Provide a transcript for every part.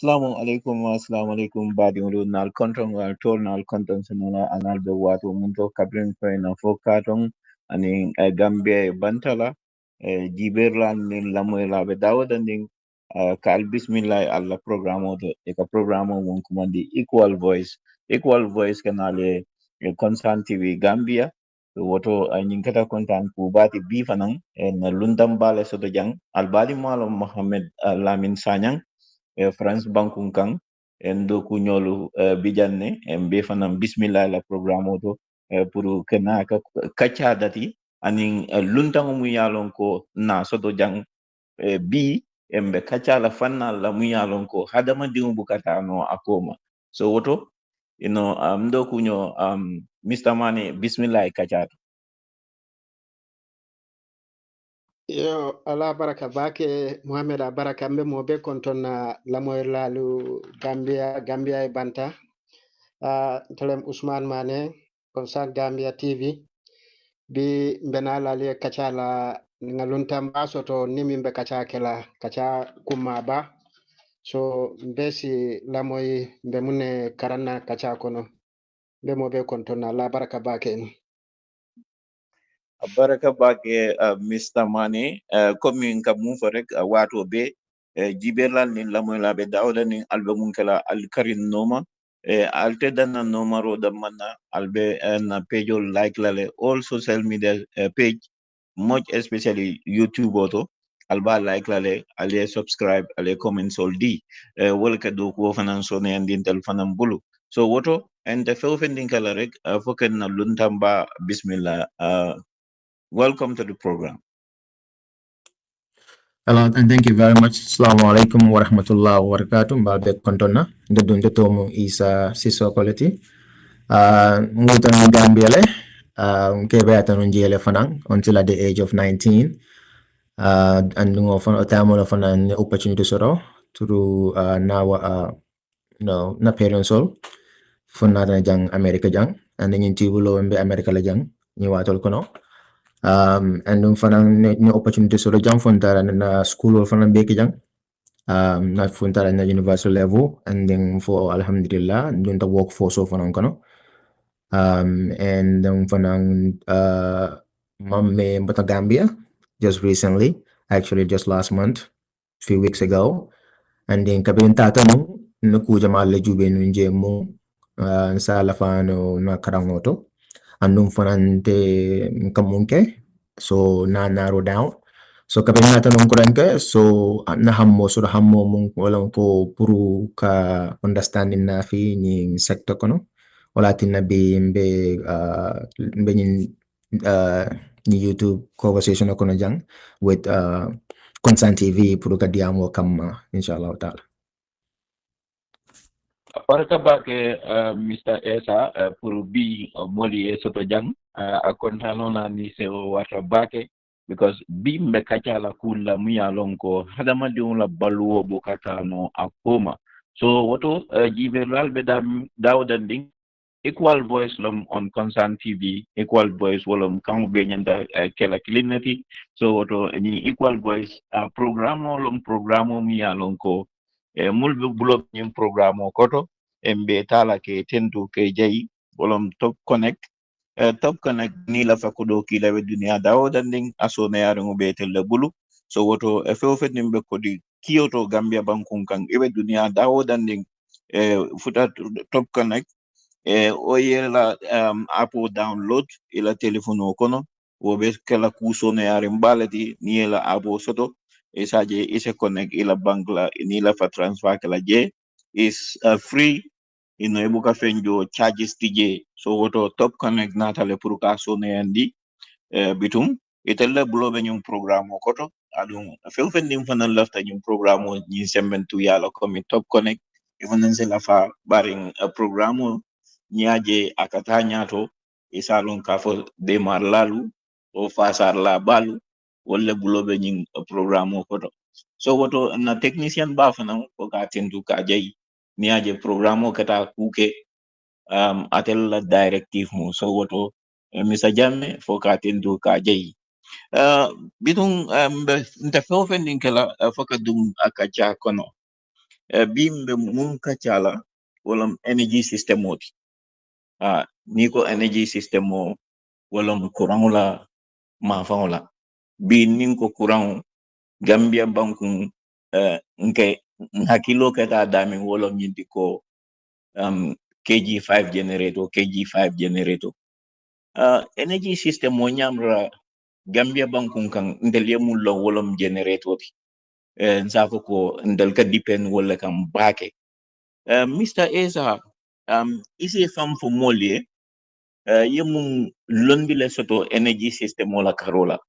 Assalamu alaikum badiŋolu nal konton tol nal konton sinona anal be wato munto kabrin na fo katon ani Gambia bantala jiberlan nin lamoyla be dawada nin kal bismillah alla programo to e ka programo won kumandi equal voice kanale concern TV Gambia woto nyin kata kontan ku bati bi fanan en lundam bale soto jang albadi malo Mohammed Lamin Sanyang France Bankun kan en do kunyolu bijanne en be fanam bismillah la programme oto pour kena kacha dati anin luntango mu yalon ko na soto jang bi embe kacha la fanna la mu yalon ko hadama dingu bukata no akoma so woto do kunyo Mr. Mane bismillah kacha. Yo ala baraka bake Muhammad a baraka mbe mo be konton na lamoy lalu Gambia e banta telem Usman Mane konsan Gambia TV bi mbena lali kachala ngalunta mbaso to nimi mbe kacha kela kacha kuma ba so mbesi lamoy mbe mune karana kacha kono mbe mo be konton na la baraka bake baraka bake Mr. Mane comme ka mun farek wato be jiberlal nin lamoyla be dawda nin albamun kala alkarin noma alte dana nomaro da manna albe na page like lale all social media page much especially YouTube auto alba like lale ale subscribe ale comment sol di wala ka do ko fanan so ne andin tel fanan bulu so woto and the fofendin kala rek foken na luntamba bismillah welcome to the program. Hello, and thank you very much. Assalamu alaikum wa rahmatullahi wa barakatuh. Mbalbe kontona. Ndudunde tomu Essa Sisoko leti. Ngutan Gambia le. Kebe atanunjele fanang until at the age of 19. And often otamo of an opportunity soro through now na parents all for nada jang America jang and then in tibulo mbe America la jang ni watol kono. And fanang new opportunity sort of jump from that and school or fanang bake jang not from that and university level and then for alhamdulillah doing the workforce of fanang kono and then fanang mamme mbata Gambia just recently, actually just last month, few weeks ago, and then kabin tata no nakuja male jube nunje mo sa lafano na karangoto andung fanante kamunke so na narrow down so kapag natanong ko rin ka so nahammo so nahammo mong walang ko puro ka understanding na fi ning sector ko no wala tin na mbe ni YouTube conversation ako na dyan with Concern TV puro ka diamo kama inshallah ta'ala. Baraka bake Mr. Essa pour bi moli soto jang akontano na ni se wata bake because bi mbe kachala kula muya lonko hadama diunla baluo bokata no akoma so woto jiberal be dawdan ding equal voice lom on Concern TV equal voice wolom kan be nyanda kela kilinati so woto ni equal voice programo muya lonko mulbe blog nyim programo koto embe tala ke tentu ke jayi wolom top connect ni la fakudo ki la dunia dawo danding aso na yare ngube tele bulu so woto efofet nimbe kodi kiyoto Gambia bankun kan ibe dunia dawo danding futa top connect o yela apple download ila telefono kono wo be kala kuso na yare mbalati ni ila abo soto isaje ise connect ila bank la ni la fa transfer kala je is free ebuka fenjo charges tije so woto top connect natale pour ka so ne andi bitum itella blobe nyum programme koto adum felfendim fanal lafta nyum programme ni sembentu yala comme top connect ifanan se la fa baring programme nyaje akata nyato isalon ka fo de mar lalu o fasar la balu wala blobe nyum programme koto so woto na technician ba fanan ko ka tendu ka jayi niaje programo kata kuke atel la directive mo so woto Mr. Jamme fo ka tendu ka jayi bidung nta few fen din kala foka dum akacha kono bimbe mun kachala wala energy system oti niko energy system o wala courant la ma fa bi nin ko courant Gambia banku nke hakilo kata dami wala nyindi ko kg5 generator energy system mo nyamra Gambia banku kan ndel yemul lo wala generator ti nsako ko ndel ka depend wala kan bake Mr. Esa isi fam fo molie yemun londi le soto energy system wala karola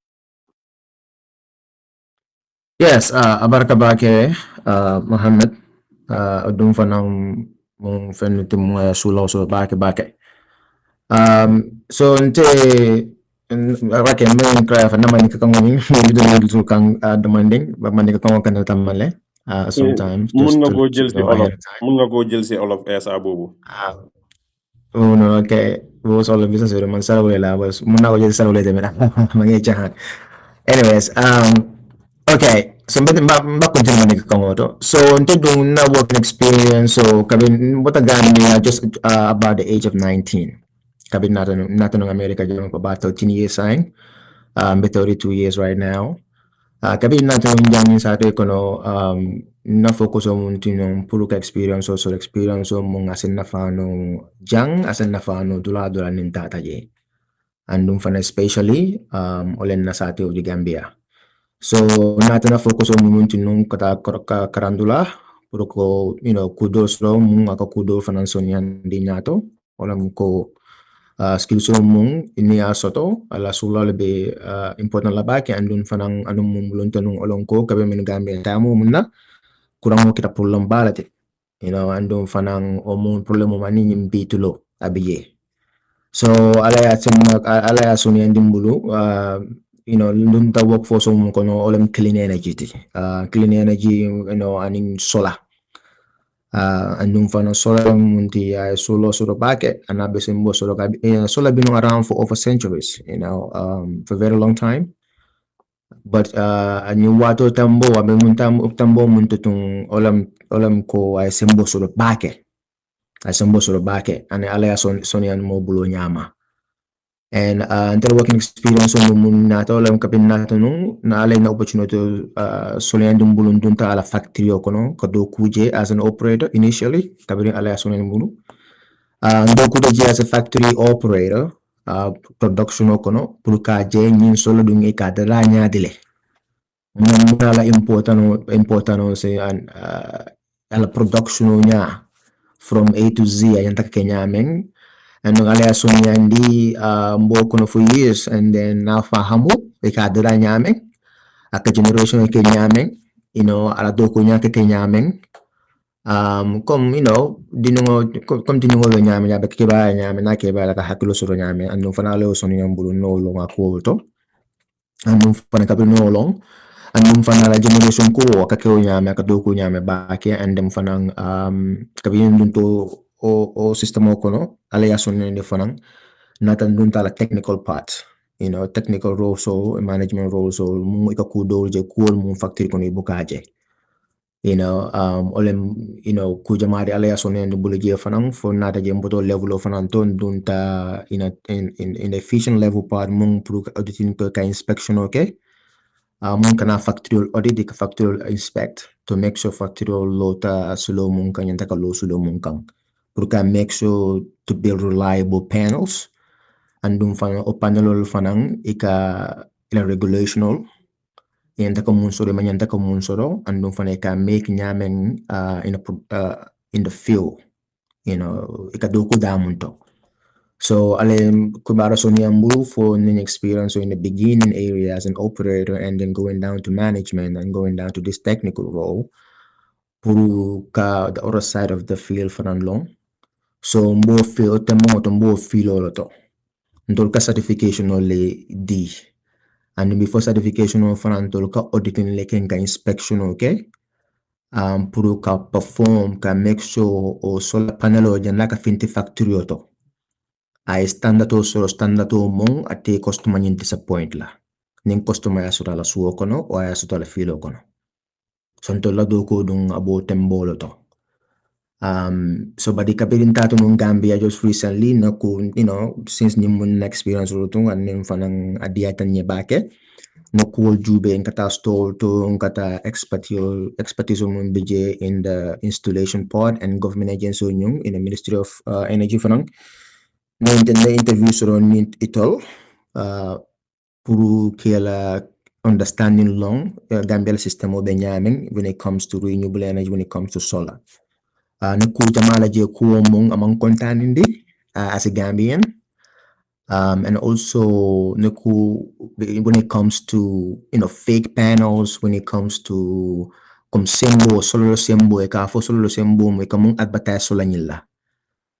Yes, abarka bake Muhammad dum fanang mong fenutim mga sulaw so bake. So nte bake men kaya fa naman ka kangong bidon dul kang demanding ba man ka kangong kan tamale sometimes mun just nga to ko let jël you ci know olof ahead of time. mun nga ko jël ci olof Essa bobu Oh no, okay. Vos all bisa sudah man sarwale la bos muna ko jadi sarwale tamit mangi jahan. Anyways, okay. So mbak kunjung mani kangoto. So into doing na working experience. So kabin what Gambia just about the age of 19. Kabin natin ng America jang about 13 years sign. 32 years right now. Kabin natin ng jang sa ato kono na focus on tinong puro ka experience so experience so mong asin na fano jang asin na fano dula nin tata je. Andun fana especially olen na sa ato di Gambia. So natin na focus on muntin nung karandula puro ko kudos lo mung ako kudos financial yan din nato walang ko skills lo mung iniaso to ala sula lebih important labaki andun fanang anong mumulun tanong olong ko kabe Gambia tamu muna kurang mo kita problem balate andun fanang omun problem mo mani nyimbi tulo abiye so alaya suni andin bulu lun ta workforce mo kono olem clean energy clean energy aning solar andun fana solar munti solo bake anabe sembo solo solar been around for over centuries for a very long time but anyu wato tambo abe tambo muntutung olam ko ay sembo solo bake ane alaya soni an mo bulo nyama and until working experience on mun nato lam kapin nato nung na alay na opportunity solian dum bulun dun ta ala factory ko no kado kuje as an operator initially kabiri alay solian bulu ndo kuje as a factory operator production ko no pour ka je nyin solo dum e ka dala nya dile mun ala important se an ala production nya from A to Z ayan tak kenya men and alaya sunyandi mbo kono for years and then now fahamu ikadira nyame aka generation ke nyame ala doko nyake ke nyame comme dinungo comme dinungo lo nyame ya ke ba nyame na ke ba la hakilo soro nyame anu fana lo sonu nyambulu no lo ngako to anu fana kabi no long anu fana la generation ko aka ke nyame aka doko nyame ba ke and then fana kabi ndunto o system ko no ala ya sonu ne fana natan dun tala technical part technical role so management role so mu ika kudo je kuol mu factory kono ibukaje olem kujamari ala ya sonen bulu je fanang for nata je mboto level of fanan ton dun ta in the efficient level part mu pro auditing ka inspection okay mun kana factory audit ka factory inspect to make sure factory lota sulo mun kan yanta ka lo sulo mun kan pour ka make sure to build reliable panels andum fana o panelol fanang ila regulational yanda ko mun soro manyanta ko mun soro andum fana ika make nyamen in the field ika doku damunto so ale kubara so niambu for an experience so in the beginning area as an operator and then going down to management and going down to this technical role puru ka the other side of the field fanan long so mbo field temo to mbo field oloto ndolka certification ole D and before certification on fanan ndolka auditing leken ka inspection okay puru ka perform ka make sure o solar panel o jana ka finti factory oto ay standard o mong ate customer nyin disappoint la ning customer ya sura la suo kono o ya sura la filo kono sontolla do ko dun abo tembolo to. So badi kapirin tato nung Gambia just recently na ku, since nimun na experience rutong anin fanang adiatan niya bake, no cool jube in kata store to kata expertise mun bije in the installation part and government agency yung in the Ministry of Energy fanang na interview suron mint itol puru kela understanding long Gambia system of Benjamin when it comes to renewable energy, when it comes to solar. Nakuta malaje kuwa mong amang kontanindi as a Gambian. And also when it comes to fake panels, when it comes to solar sembo kafo solar sembo mo kamong advertise solar nila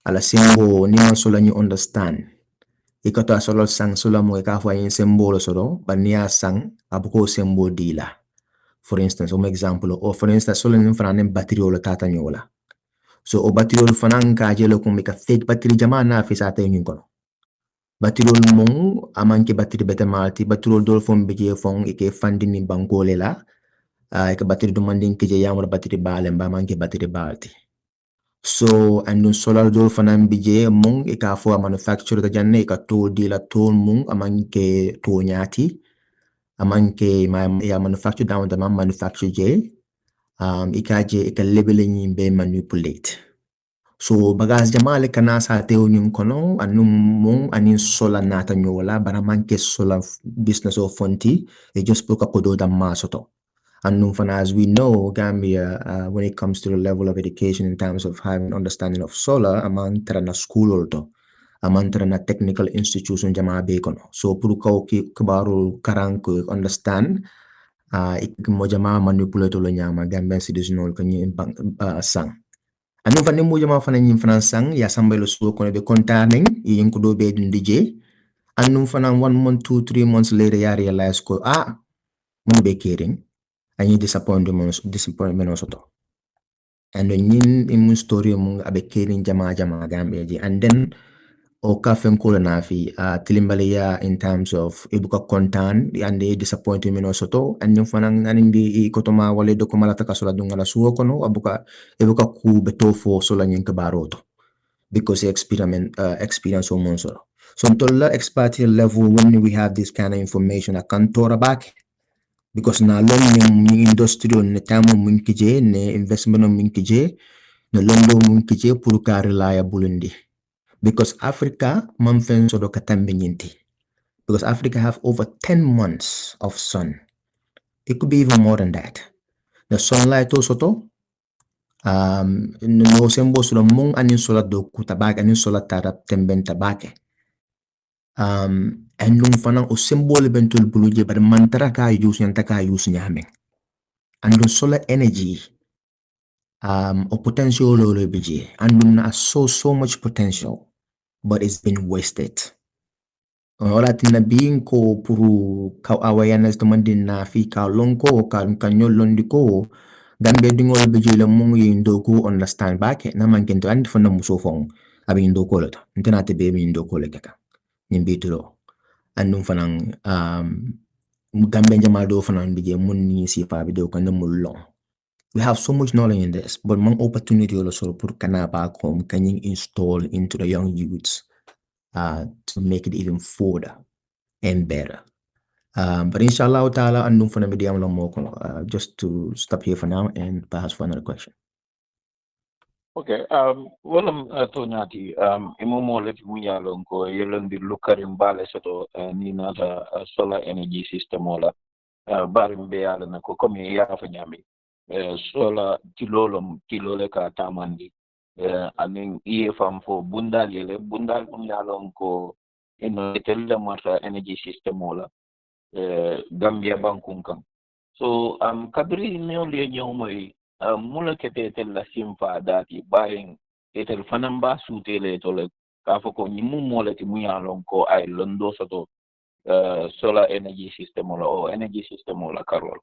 ala sembo ni man solar ni understand ikato solar sang solar mo kafo ayin sembo lo soro bania sang abuko sembo dila for instance example or for instance solar ni fananen battery lo tata nyola so o battery lo fanan ka jelo kung mika fake battery jamana fi sa tayo kono batirol mong amanke batiri beta malti batirol dol fon bije fon ike fandi ni bankole la ike batiri do mandin kije yamor batiri bale mba manke batiri balti so andun solar dol fanan bije mong ika fo manufacturer ta janne ika to dila to mong amanke to nyati amanke ya manufacture down the manufacture je ika labeling be manipulate so bagas jamale kana sa teo nyun kono anum mong anin sola nata nyola bara manke sola business of fonti they just spoke up do da masoto anum fana as we know Gambia when it comes to the level of education in terms of having understanding of solar among trana school also among trana technical institution jama be kono so puru ki kabaru karanko understand mo jama manipulate lo nyama Gambian citizen ol kanyi sang anu fanni mo jama fana nyim fana sang ya sambelo so kono be kontaning yin ko do be dun dj anu fana 1 month 2 3 months later ya realize ko mun be caring ani disappointment osoto and nyin in mun story mun abe caring jama Gambia ji and then o ka fen ko na fi tilimbale ya in terms of ibuka kontan and the disappointment osoto and yung fanang anindi ikotoma wale do ko malata kasula dunga la suwo kono abuka ibuka ku beto fo sola nyin kabaroto because experience o monsoro so tolla expert level when we have this kind of information akantora back because na long ni industry on tamo mun kije ne investment mun kije no londo mun kije pour ka reliable ndi because Africa manfen sodo katambe nyinti because Africa have over 10 months of sun. It could be even more than that. The sunlight also no sembo solo mong anin sola do kutabak anin sola tarap temben tabake and nung fanang o symbol bentul buluje bar mantara ka use yanta ka use nyame and nung solar energy o potential lo bije and nung na so much potential but it's been wasted. Wala tinabing ko puru ka awayanas tumandin na fi ka longko ka kanyo londi ko Gambia dingol bejela mong yindo ko understand back naman kento and fana musofong abi yindo ko lata ntanate be yindo ko leka nimbitulo andum fanang Gambia jamal do fanang bije mun ni si fa video kan mulong. We have so much knowledge in this, but one opportunity also put kana back home can you install into the young youths to make it even further and better. But inshallah ta'ala andum fana medium long more just to stop here for now and perhaps for another question. Okay, walam tonyati imomo leti munya lonko yelendi lukarim bale soto ni nata solar energy system wala barim be yala nako komi ya fa nyami solar tilole ka tamandi anin iye fam fo bundal munya lonko ino telle mata energy system wala Gambia bankun kan so kadri neole nyomoy mula kete la simfa dati buying etel fanamba sutele tole kafoko nyimu molati muya lonko ay londo soto solar energy system o energy system la karol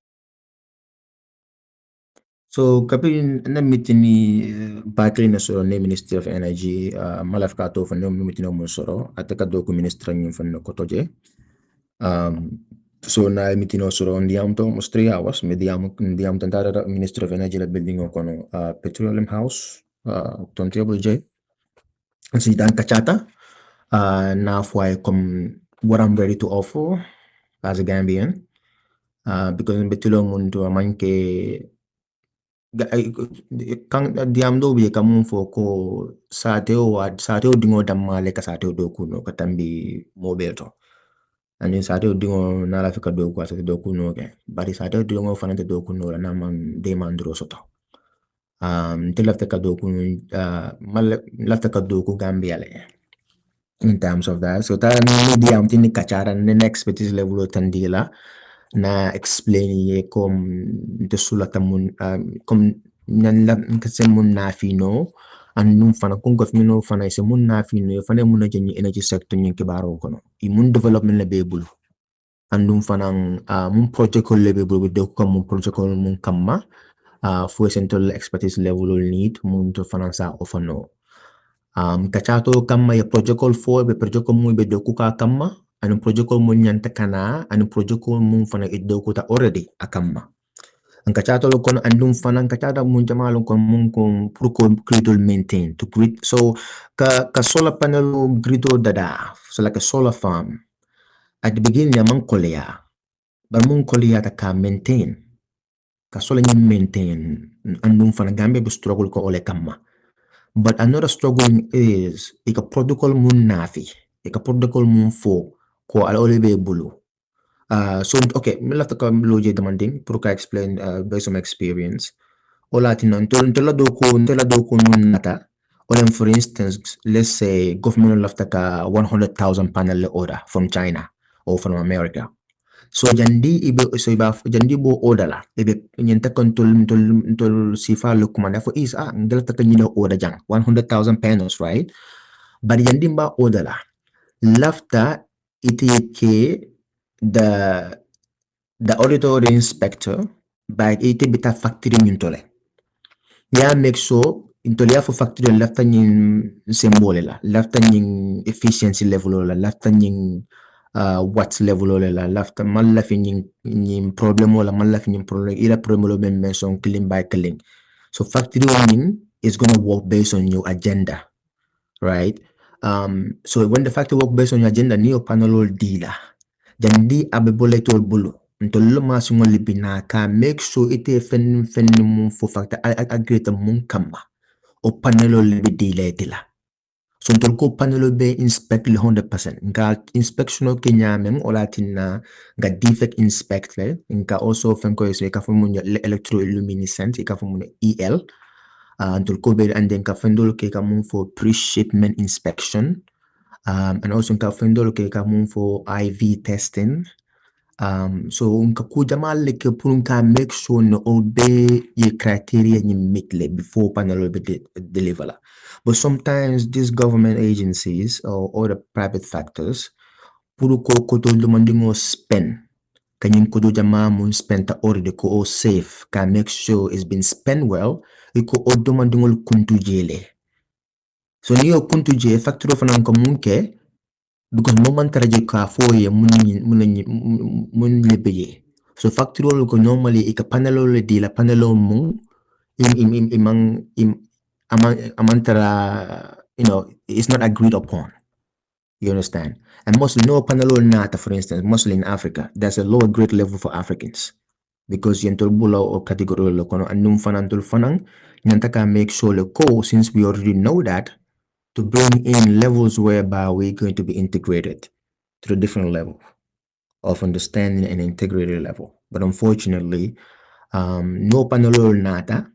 So kapin na mitini bakri na soro ne Ministry of Energy malaf ka to fa no mitino mo soro ataka do ko ministra ngi fa no kotoje So na mitino soro on diam to almost 3 hours. Me diam tentara Minister of Energy la building o kono Petroleum House Tontable J. Si dan kachata na fwai what I'm ready to offer as a Gambian. Because in betulo mundo amanke kang diam do bi kamun fo ko sateo dingo damale ka sateo do kuno katambi mobile to. And in sateo dingo na la fika do kwa sateo do kuno ke. Bari sateo dingo fanante do kuno la naman demandro soto. Te lafta ka do kuno lafta ka do ku Gambia le. In terms of that, so ta ni diam tini kachara ne expertise level tandila na explain ye de sulata mun nan la kase mun na fino an num fana kun government fana se mun na fino fana mun jeni energy sector nyin ke baro kono I mun development le bebulu an num fana mun protocol le bebulu de ko mun protocol mun kamma for central expertise level need mun to finance offer no kachato kama ya protocol 4 be protocol mu be doku ka kama anu protocol mu nyanta kana anu protocol mu fana idoku ta already akamma ang kachato lo kon andum fana kachata mu jamalo kon mun kon purko gridol maintain to grid so ka solar panel grido dada so like a solar farm at the beginning ya man kolea ba mun kolea ta ka maintain ka solar ni maintain andum fana gambe be struggle ko ole kamma. But another struggle is ika protocol mun nafi, ika protocol mun fo ko al olive bulu. So okay, me lafta ka loje demanding pour ka explain based on my experience. Ola tina ntela doko nun nata. Or for instance, let's say government lafta ka 100,000 panel order from China or from America. So jandi jandi bo order la ibe nyenta tol sifa lukmanda for is ngala taka nyina order jang 100,000 panels, right? But jandi ba order la lafta ite ke the auditor or the inspector by ite bita factory nyintole ya make sure intole ya for factory lafta nyin symbole la lafta nyin efficiency level la lafta nyin what level la lafta mal la fi nyin problem wala mal la fi nyin problem ila problem lo men mention clean by clean so factory running is going to work based on your agenda, right? So when the factory work based on your agenda niyo panel dealer jandi abebole tol bulu ntolo masungol libina ka make sure ite fen mun fo factor agree mun kamba o panel libi dealer tila. So ntolko panel be inspect le 100%. Nga inspection ke nyamem o latina nga defect inspect le. Nga also fenko yese ka fumu electroluminescent ka fumu EL. Ntolko be and then ka fendol ke ka mun for pre-shipment inspection. And also ka fendol ke ka mun for IV testing. So nka kuja male ke purunka make sure no obey ye criteria ni metle before panel be deliver la. But sometimes these government agencies or other private factors puru ko koto demanding or spend kanyin kodo jama mun spend ta already ko safe can make sure it's been spent well iko o demanding ol kuntu jele. So niyo kuntu je factor of nan komunke because moment taraje ka foye mun lebeye so factual ko normally ika panelo le di la panelo mun amantara it's not agreed upon, you understand, and mostly no panelo nata for instance mostly in Africa there's a lower grade level for Africans because yentol bula or category lo kono andum fanantul fanang nyantaka make sure le ko since we already know that to bring in levels whereby we're going to be integrated to the different level of understanding and integrated level. But unfortunately, no panel nata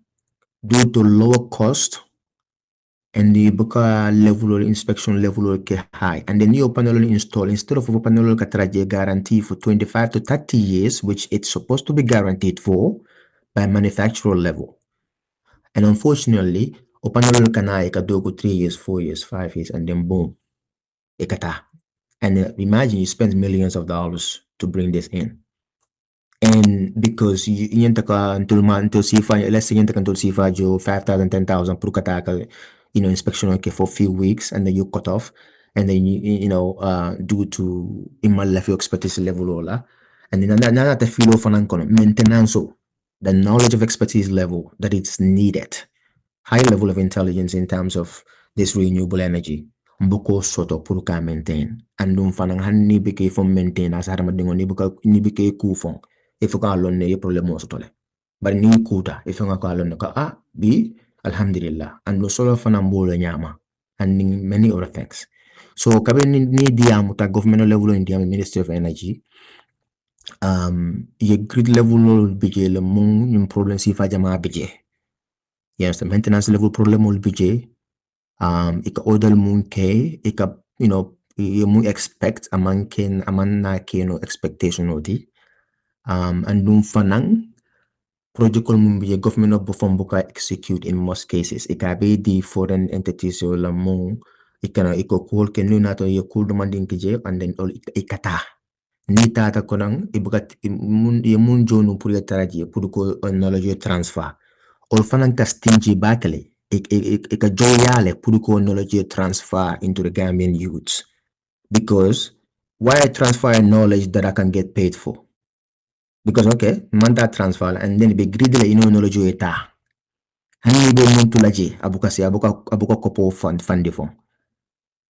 due to lower cost and the boka level or inspection level or high. And the new panel install instead of a panel katraje guarantee for 25 to 30 years, which it's supposed to be guaranteed for by manufacturer level. And unfortunately, o panel kana ikadogo 3 years, 4 years, 5 years, and then boom, ikata. And imagine you spend millions of dollars to bring this in. And because yun taka until sifa, let's say yun taka until sifa jo 5,000, 10,000 per kataka, inspection okay for a few weeks and then you cut off and then due to imal level expertise level ola And then na feel of maintenance, the knowledge of expertise level that it's needed, high level of intelligence in terms of this renewable energy. Mboko soto pour ka maintain. Andum fanang han ni bike fo maintain as harama dingo ni bike ku fon. Ifo ka lon ne problem mo soto le. Bari ni kuta ifo nga ka lon ka bi alhamdulillah. And solo fanang bolo nyama. And many other things. So kabe ni diamu ta government level in the Ministry of Energy. Ye grid level budget le mung yung problem si fa jama budget. Yes, the maintenance level problem will budget. Ika order mung ke ika you expect among na ke no expectation odi. And dum fanang project mung budget government of perform buka execute in most cases. Ika be the foreign entities so la mung iko call ke nu nato ye cool demanding kije and then all ikata. Ni tata konang ibukat mun jonu pour yataraji pour ko knowledge transfer ol fanan ka stingy bakale ka joyale pour ko knowledge transfer into the Gambian youths, because why I transfer knowledge that I can get paid for? Because okay manda transfer and then be greedy knowledge eta hani be mun tulaje abuka kopo fund for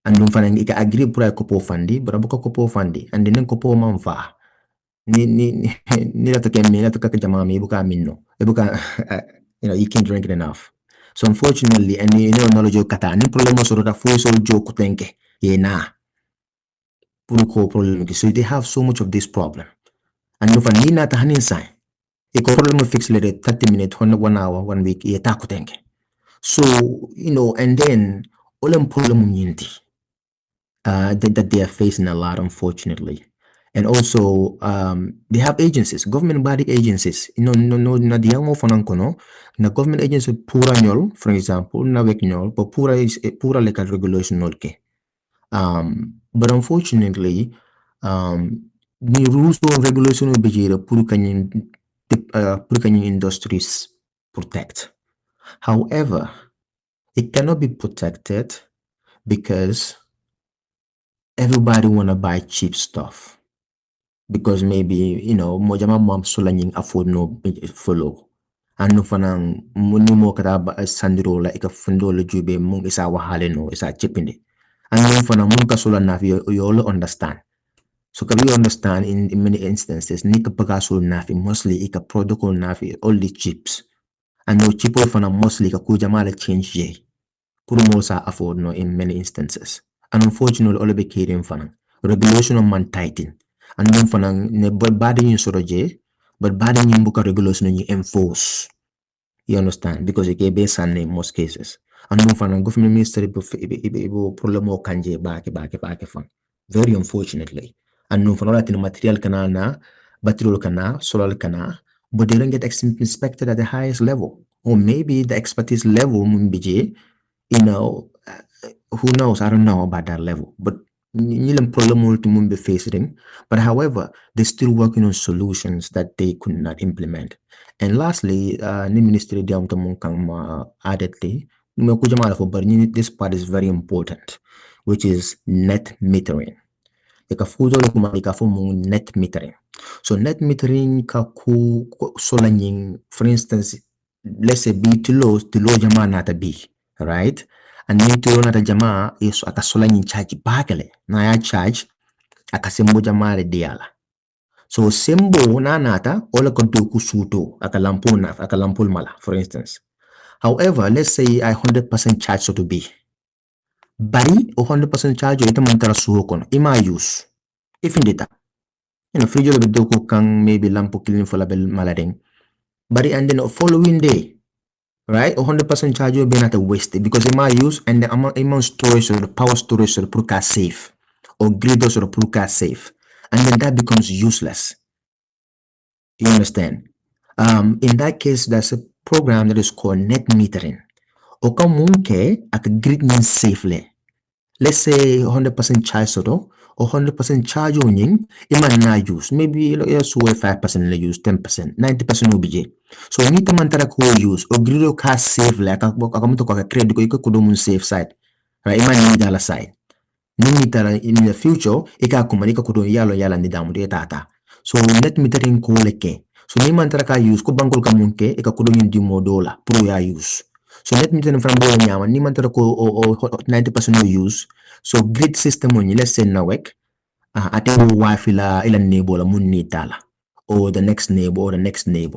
and dum fanan ika agree pour kopo fandi but abuka kopo fandi and then kopo manfa ni la to jama mi buka minno e buka you can't drink it enough. So unfortunately and knowledge kata ni problem so da fo so joke tenke ye na puro ko problem so they have so much of this problem and no fan ni na ta hanin sai e ko problem fix le 30 minutes 1 hour 1 week ye ta ko tenke. So and then all problem yinti that they are facing a lot, unfortunately. And also, they have agencies, government body agencies. Na diyan mo fanang kono, na government agency pura nyol, for example, na wek nyol, but pura legal regulation nol ke. But unfortunately, the rules and regulation will be jira pura kanyin industries protect. However, it cannot be protected because everybody wanna buy cheap stuff because maybe mojama mom solanying afford no follow and no fanang muni mo kata sandiro la ika fundo le jube mung isa wahale no isa chipinde and no fanang mung ka sola nafi you all understand. So can we understand in many instances nika pagasul nafi mostly ika protocol nafi all the chips and no chipo fanang mostly ka kujama le change je kuru sa afford no in many instances. And unfortunately, all be carrying fanang regulation on man tighten. And then fanang ne bad in soroje, but bad in buka regulation you enforce. You understand? Because it can be san in most cases. And then fanang government ministry problem o kanje back fan. Very unfortunately. And then fanang latin material kana na, material kana, solar kana, but they don't get inspected at the highest level. Or maybe the expertise level mbj, who knows? I don't know about that level, but nilang problem to be facing. But however, they're still working on solutions that they could not implement. And lastly, ni ministry diam tamungkang added this part is very important, which is net metering. Net metering. So net metering kaku solanying, for instance, let's say be to low jama nata B, right? And then to na jamaa is akasola nyi charge bakele na ya charge akasembo jamaa le diala. So sembo na nata ola kodo kusuto akalampul mala, for instance. However, let's say I 100% charge so to be. Bari 100% charge ita mantara suho kono ima use. If in data, frijo le bedoko kang maybe lampo killing for label malading. Bari and then following day. Right, 100% charge will be not a waste because it might use and the amount storage or the power storage or the safe or grid or the safe, and then that becomes useless. You understand? In that case, there's a program that is called net metering. Oka munke at grid means safely. Let's say 100% charge or 100% charge on it might not use. Maybe yes, 5% use, 10%, 90% will be. So need to mantara ko use or grid ka save like akamuto ka credit ko ikukudo safe side. Right? Ima ni dala side. Nini tara in the future ika kumarika kudo yalo yala ni damu de tata. So net metering ko leke. So ni man ka use ko bangkol ka munke e ka kudo yung dimo dola pro ya use. So net metering from bola nyama ni man ko o 90% no use. So grid system on let's say na wek ate wifi la ila neighbor la mun ni tala or the next neighbor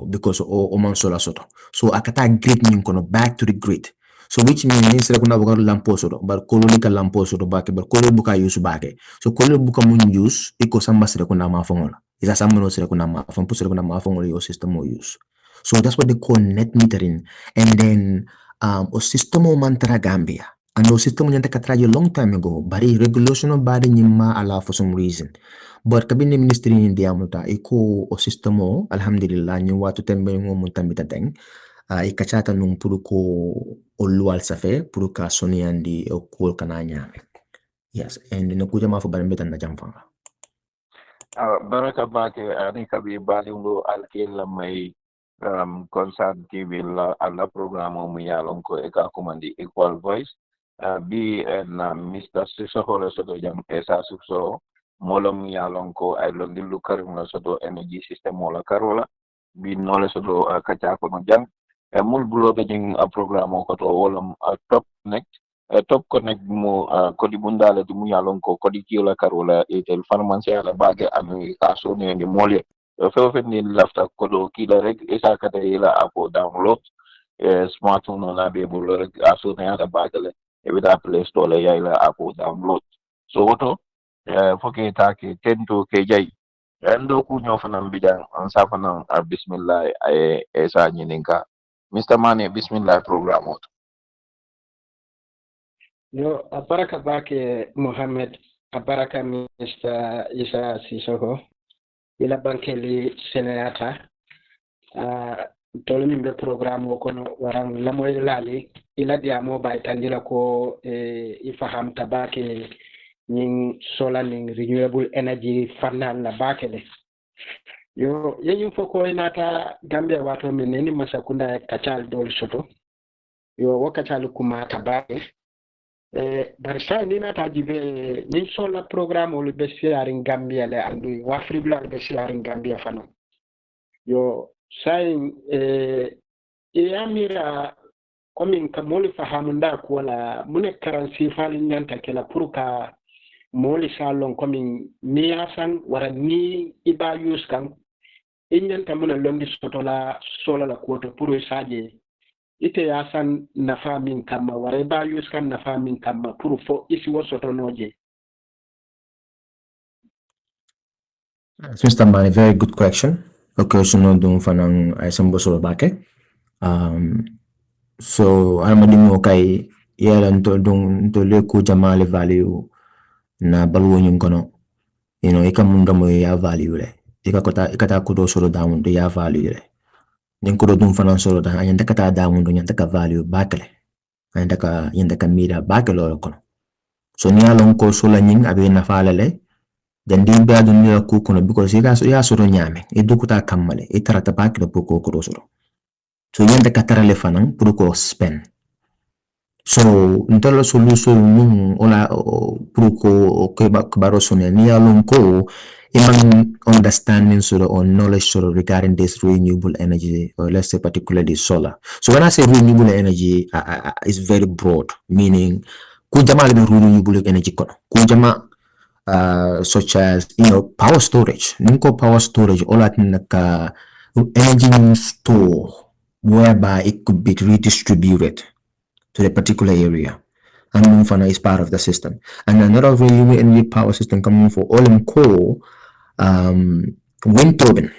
because o man sola soto. So akata grid nyin kono back to the grid. So which means sila kuna buka lampo soto bar kolo lika lampo soto bake bar kolo buka use bake. So kolo buka mun use iko samba sila kuna mafongola. Isa samba no sila kuna mafon sila kuna mafongola your system mo use. So that's what they call net metering. And then o system o mantra Gambia. And the system nyanta katraje long time ago, but regulation of body nyima allow for some reason. But kabini ministry ni diamuta iko o system o alhamdulillah nyu watu tembe ngo muntambita teng ikachata nung puru ko o lual safe puru ka soniandi o kol kananya. Yes, and nakuja mafo barambeta na jamfanga. Baraka bake ani kabi balingo alkela mai concert TV la programo mu yalon ko e ka komandi equal voice bi na Mr. Sisoko le soto jam Essa so molo mu yalon ko ay londi lu karim la soto energy system wala karola bi nole soto kacha ko no jang mul bulo be jing programo ko to wala top connect mo kodi bundale di mu yalon ko kodi kila karola e tel farmansia la bage ami kaso ne ngi molye fe ni lafta kodo kila rek isa kata ila apo download smartphone na be bulo rek aso ne ata bagale e wita play store le ila apo download so woto foke take tento ke jay endo ku nyofana mbijang an safana bismillah ay esa nyininka Mr. Mane bismillah program woto Yo, abaraka bake Mohammed, abaraka Mr. Issa Sisoko, ila bankeli senata, tolu mbe program wokono warang lamoy lali, ila diamo bay tandila ko ifaham tabake ning solar ning renewable energy fanal na bakele. Yo, yenyu foko inata Gambia wato meneni masakunda kachal dol soto. Yo, wakachal kuma tabake. Barisa ni na tajibe ni sola program olu be siaring Gambia le andu wafri bla be siaring Gambia fano yo sai amira komin ka moli fahamunda ko la mune karansi fali nyanta kala puruka moli salon komin ni asan wara ni iba use kan inyanta muna londi sotola sola la ko to puru saje ite yasan nafa min kama ware ba yus kan nafa min kama pour fo isi wosoto noje. Mr. Mane, very good question. Okay, so no dun fanang ay sambo solo bake. So almadi mo kay yalan to dun to leku jamale value na baluwo nyung kono. You know, ikamunda mo ya value le. Ikata kudo solo down to ya value le. Ning kudo dun fanan solo da anyanda kata damun do nyanda ka value bakale anyanda ka mira bakale lo kono so ni alon ko solo nying abe na falale dan di be adun ni ku kono because ya solo nyame e dukuta kammale e tarata bakale poko ko solo so nyanda ka tarale fanan pour ko spend so ntolo solution nung ola pour ko baro sonya ni alon ko even understanding sort of or knowledge sort of regarding this renewable energy or let's say particularly solar. So when I say renewable energy is very broad, meaning kujama renewable energy kujama such as power storage. Ninko power storage all at naka energy store whereby it could be redistributed to the particular area. And Mufana is part of the system. And another renewable energy power system coming for all in coal wind turbine.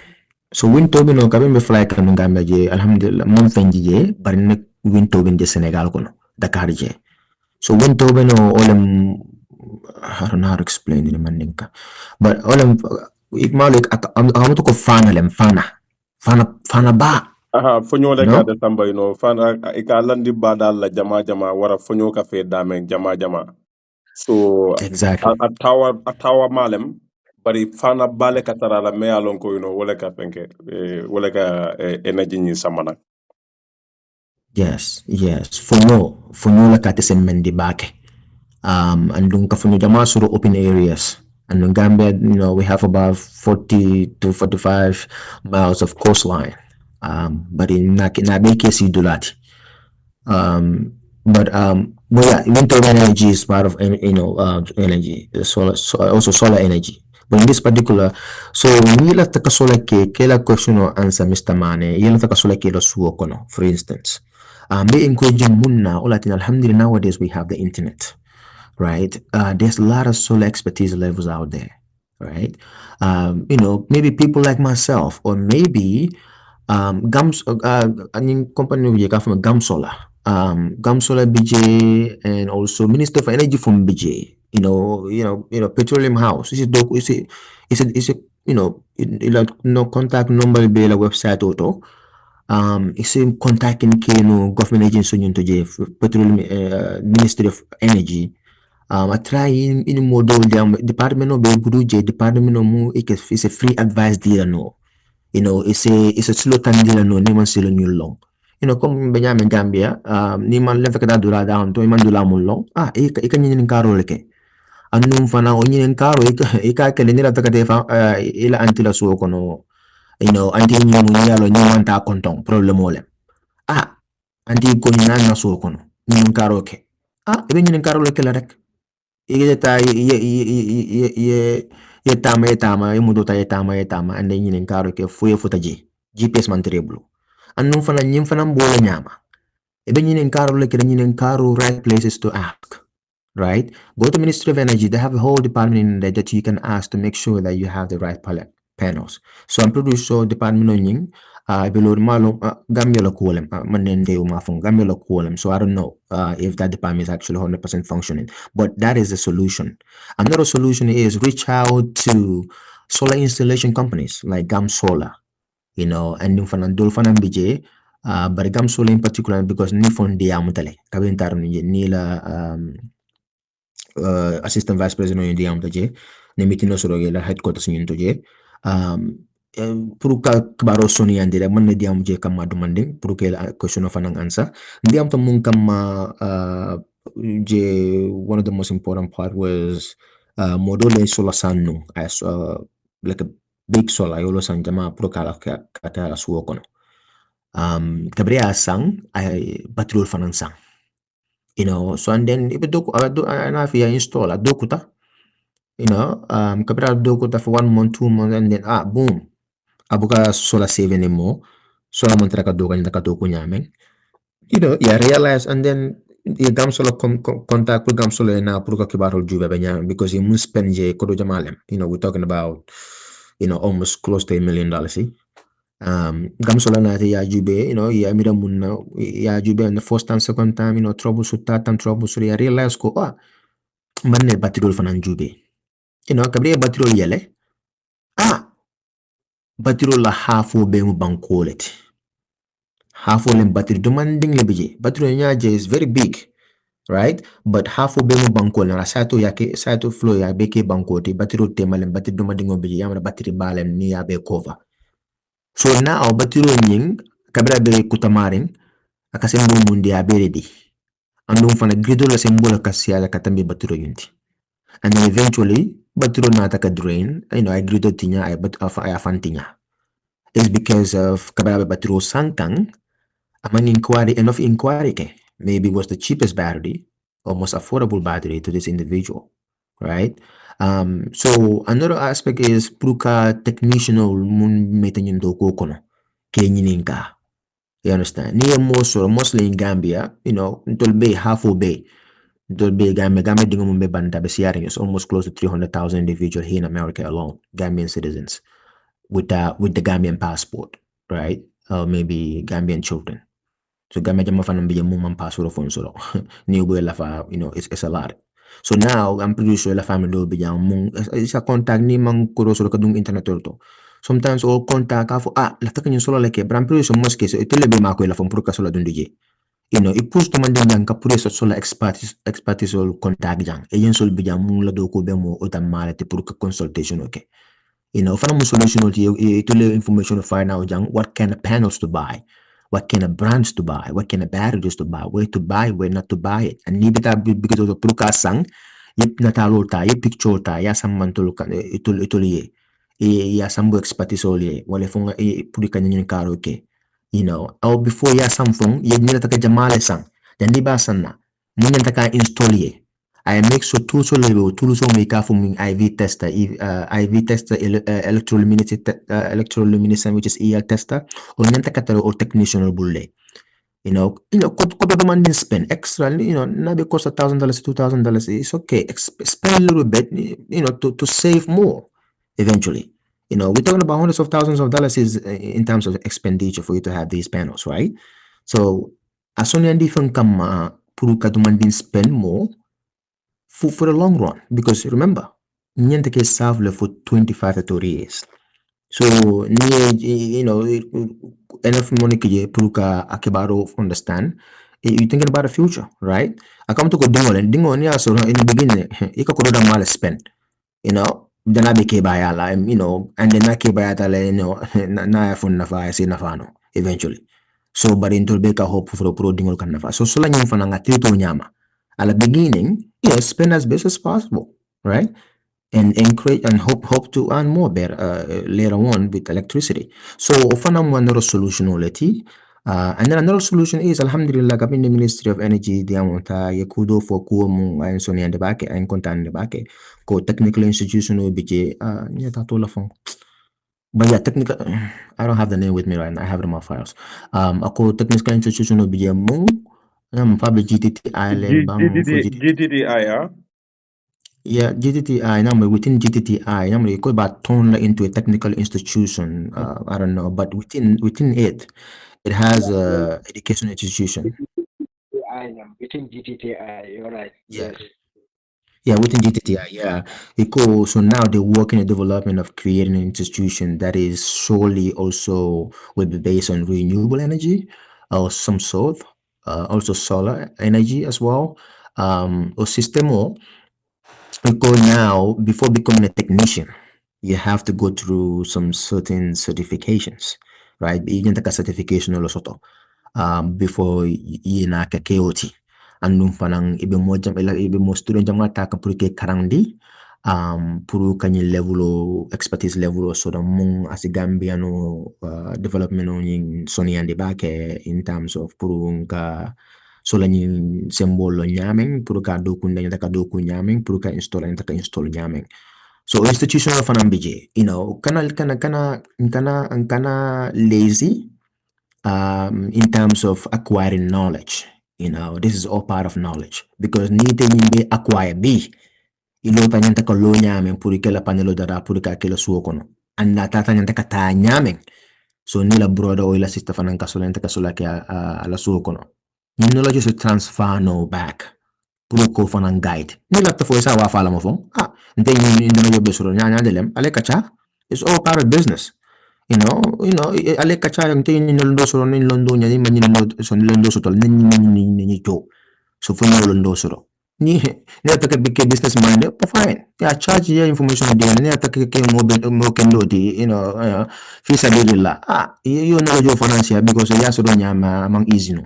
So wind turbine o kabin be fly kan Gambia je alhamdulillah mon fenji je bari nek wind turbine je Senegal kono Dakar je. So wind turbine o olem I don't know how to explain it in Mandinka. But olem ikmalik akamuto ko fana ba. Aha, fonyo le ka de tamba fana ika landi badal la jama wara fonyo ka fe dame jama. So exactly. A tower malem bari fana bale katara la me alon ko wala ka penke wala ka energy ni samana. Yes fonyo la kate semendi bake andung ka fonyo jama suru open areas And in Gambia, we have about 40 to 45 miles of coastline. But in case you do that. But yeah, wind turbine energy is part of energy, also solar energy. But in this particular, so nila taka solar ke la question or answer Mr. Mane, yela taka solar ke la suo kono, for instance. May encourage munna, all Latin alhamdulillah nowadays we have the internet, right? There's a lot of solar expertise levels out there, right? Maybe people like myself, or maybe Gams, aning company we got from Gam Solar, Gam Solar BJ, and also Minister for Energy from BJ. Petroleum House. Is it, no contact number be la website auto. It's a contact in government agency to J Petroleum Ministry of Energy. I try in model department of Guru department of mu it's a free advice deal no. It's a slow time deal no ni man silo new long. Kung Benjamin Gambia, ni man left kada dura down to iman dula mulong. Ika nyin karo leke. Anong fana o nyin karo ika kele nila takade fa ila antila suo kono. Anti nyin munya lo nyin ta kontong problem ole. Anti ko nyin na suo kono. Nyin karo ke. Ibe nyin karo leke la rek. Iyeta ye tama yemudo ta ye tama and then yin karo ke fuye futaji GPS man treblo annum fana nyim fana mbola nyama ebe yin karo le kere yin karo right places to ask, right? Go to Ministry of Energy, they have a whole department in there that you can ask to make sure that you have the right panels. So I'm pretty sure department on yin below malo Gambia la kolem manende umafung Gambia la kolem. So I don't know if that department is actually 100% functioning, but that is the solution. Another solution is reach out to solar installation companies like Gam Solar, and Fanandol Fanambije, but Gam Solar in particular because ni fon dia mutale kabentar ni la assistant vice president in dia mutaje ne mitino soroge la headquarters in toje pour ka kbaro soni andira man dia muje kam demanding pour que la question of an answer diam to mun kam one of the most important part was module solar sanu as like a big solar yolo san jama pour kala kata suwo kono tabria sang ay batrol fanan sang so and then ibe doku na fiya install dokuta kabra dokuta for 1 month 2 months and then boom abuka solar saving mo solar montra ka doka nda ka doku nyamen realize and then the gam solar contact with gam solar na pour ka kibarol jube banya because you must spend je kodo jamalem we're talking about almost close to $1 million gam solar na ya jube ya mira munna ya jube and the first time second time troubleshoot that time troubleshoot ya realize ko manne batirol fanan jube kabre batirol yele batirol la half be mu bankolet half len battery demanding le bije battery nyaje is very big, right? But half be mu bankol na sato flow ya beke bankote battery temalen battery demanding obije yamra battery balen ni ya be cover. So now battery nying kabra be kutamaring akasembo mundi ya beredi andum fana grido la sembola kasiala katambi battery yunti and then eventually battery na taka drain I grido tinya ay afantinya is because of kabra battery sankang among enough inquiry maybe was the cheapest battery or most affordable battery to this individual, right? So another aspect is pruka technician mun metanyin do kono kenyininka. You understand? Near mostly in Gambia, ntolbe half bay. Ntolbe Gambia dingum be banda be siaring is almost close to 300,000 individuals here in America alone, Gambian citizens with the Gambian passport, right? Or maybe Gambian children. So Gambia jama fanam biya mum passport phone solo. Ni ubo la fa, it's a lot. So now I'm pretty sure la family do biya mum isa contact ni mang kuro solo kadung internet to. Sometimes all contact afo la takan solo like but I'm pretty sure most cases itele be mako la fon purka solo dundije. It push to manden yang kapure so solo expertise all contact jang. Eyen sol biya mum la do ko be mo otamale te purka consultation okay. Fanam solution itele information to find out jang what kind of panels to buy. What kind of brands to buy, what kind of batteries to buy, where to buy, where not to buy it. And nibita because of the Pruka sang, yep natalo ta yep picture ta ya samantulu kan itul ye ya sambu expertise ole wale funga puri kanyin karo ke au before ya samfung ye nila taka jamale sang dan di basanna munya taka install ye I make sure tools so make from IV tester IV tester electroluminescent which is EL tester or nyanta kataro or technician or bulle koto man din spend extra, not because $1,000, $2,000, it's okay. Spend a little bit, to save more eventually. We're talking about hundreds of thousands of dollars is in terms of expenditure for you to have these panels, right? So, as soon as different come, puru man din spend more for the long run, because remember, niente che serve for 25 to 30 years. So enough money kije puruka akibaro understand. You thinking about the future, right? I come to go dingo ni aso in the beginning. Ika kododa mal spend, then I became bayala, and then I came bayata, na fun nafa si nafano eventually. So but into beka hope for pro dingo kan nafa. So la nyong fananga tito nyama. At the beginning, spend as best as possible, right? And encourage and hope to earn more better later on with electricity. So often another solution already. And then another solution is alhamdulillah kami the Ministry of Energy di amonta yakudo for kuomu and soni and the back and content the back ko technical institution will be yeah tatola phone. But yeah, technical I don't have the name with me right now. I have it in my files. Ako technical institution will be mung probably GTT Island bang for GTTI, yeah, GTTI number within GTTI number you could about turn into a technical institution. I don't know, but within it has a education institution. Within GTTI, you're right. Yeah, Yes. yeah, within GTTI. Yeah, so now they work in the development of creating an institution that is solely also will be based on renewable energy or some sort, also solar energy as well, or system or because now, before becoming a technician, you have to go through some certain certifications, right? Bigyan ka certification ulo soto before na ka KOT. Anong panang ibe mo student jam ta ka purike karangdi puru kanyi level o expertise level o so da mung asi Gambiano development o yung sonian di ba ke in terms of puru ka so la ñin symbole ñameng pour ka doku dañu taka doku ñameng pour ka install dañu taka install ñameng so institutional fanan bije kana lazy in terms of acquiring knowledge this is all part of knowledge because need be acquire be ilo tanyan taka lo ñameng pour ke la panelo dara pour ka ke la suwo kono anda tata ñan taka ta ñameng so ni la broda o la sister fanan kasola taka sola ke a la suwo kono ni no la just transfer no back puro ko fanan guide ni la tafo isa wa fala mo fon nte ni no yo besoro nya delem ale kacha it's all part of business ale kacha nte ni no ndo soro ni londo nya ni manyi no so ni londo so tol ni to so fo no londo soro ni ataka big business mind fine yeah charge your information de ni ataka ke mo kendo di fi sabilillah you know your financial because ya so do nya among easy no.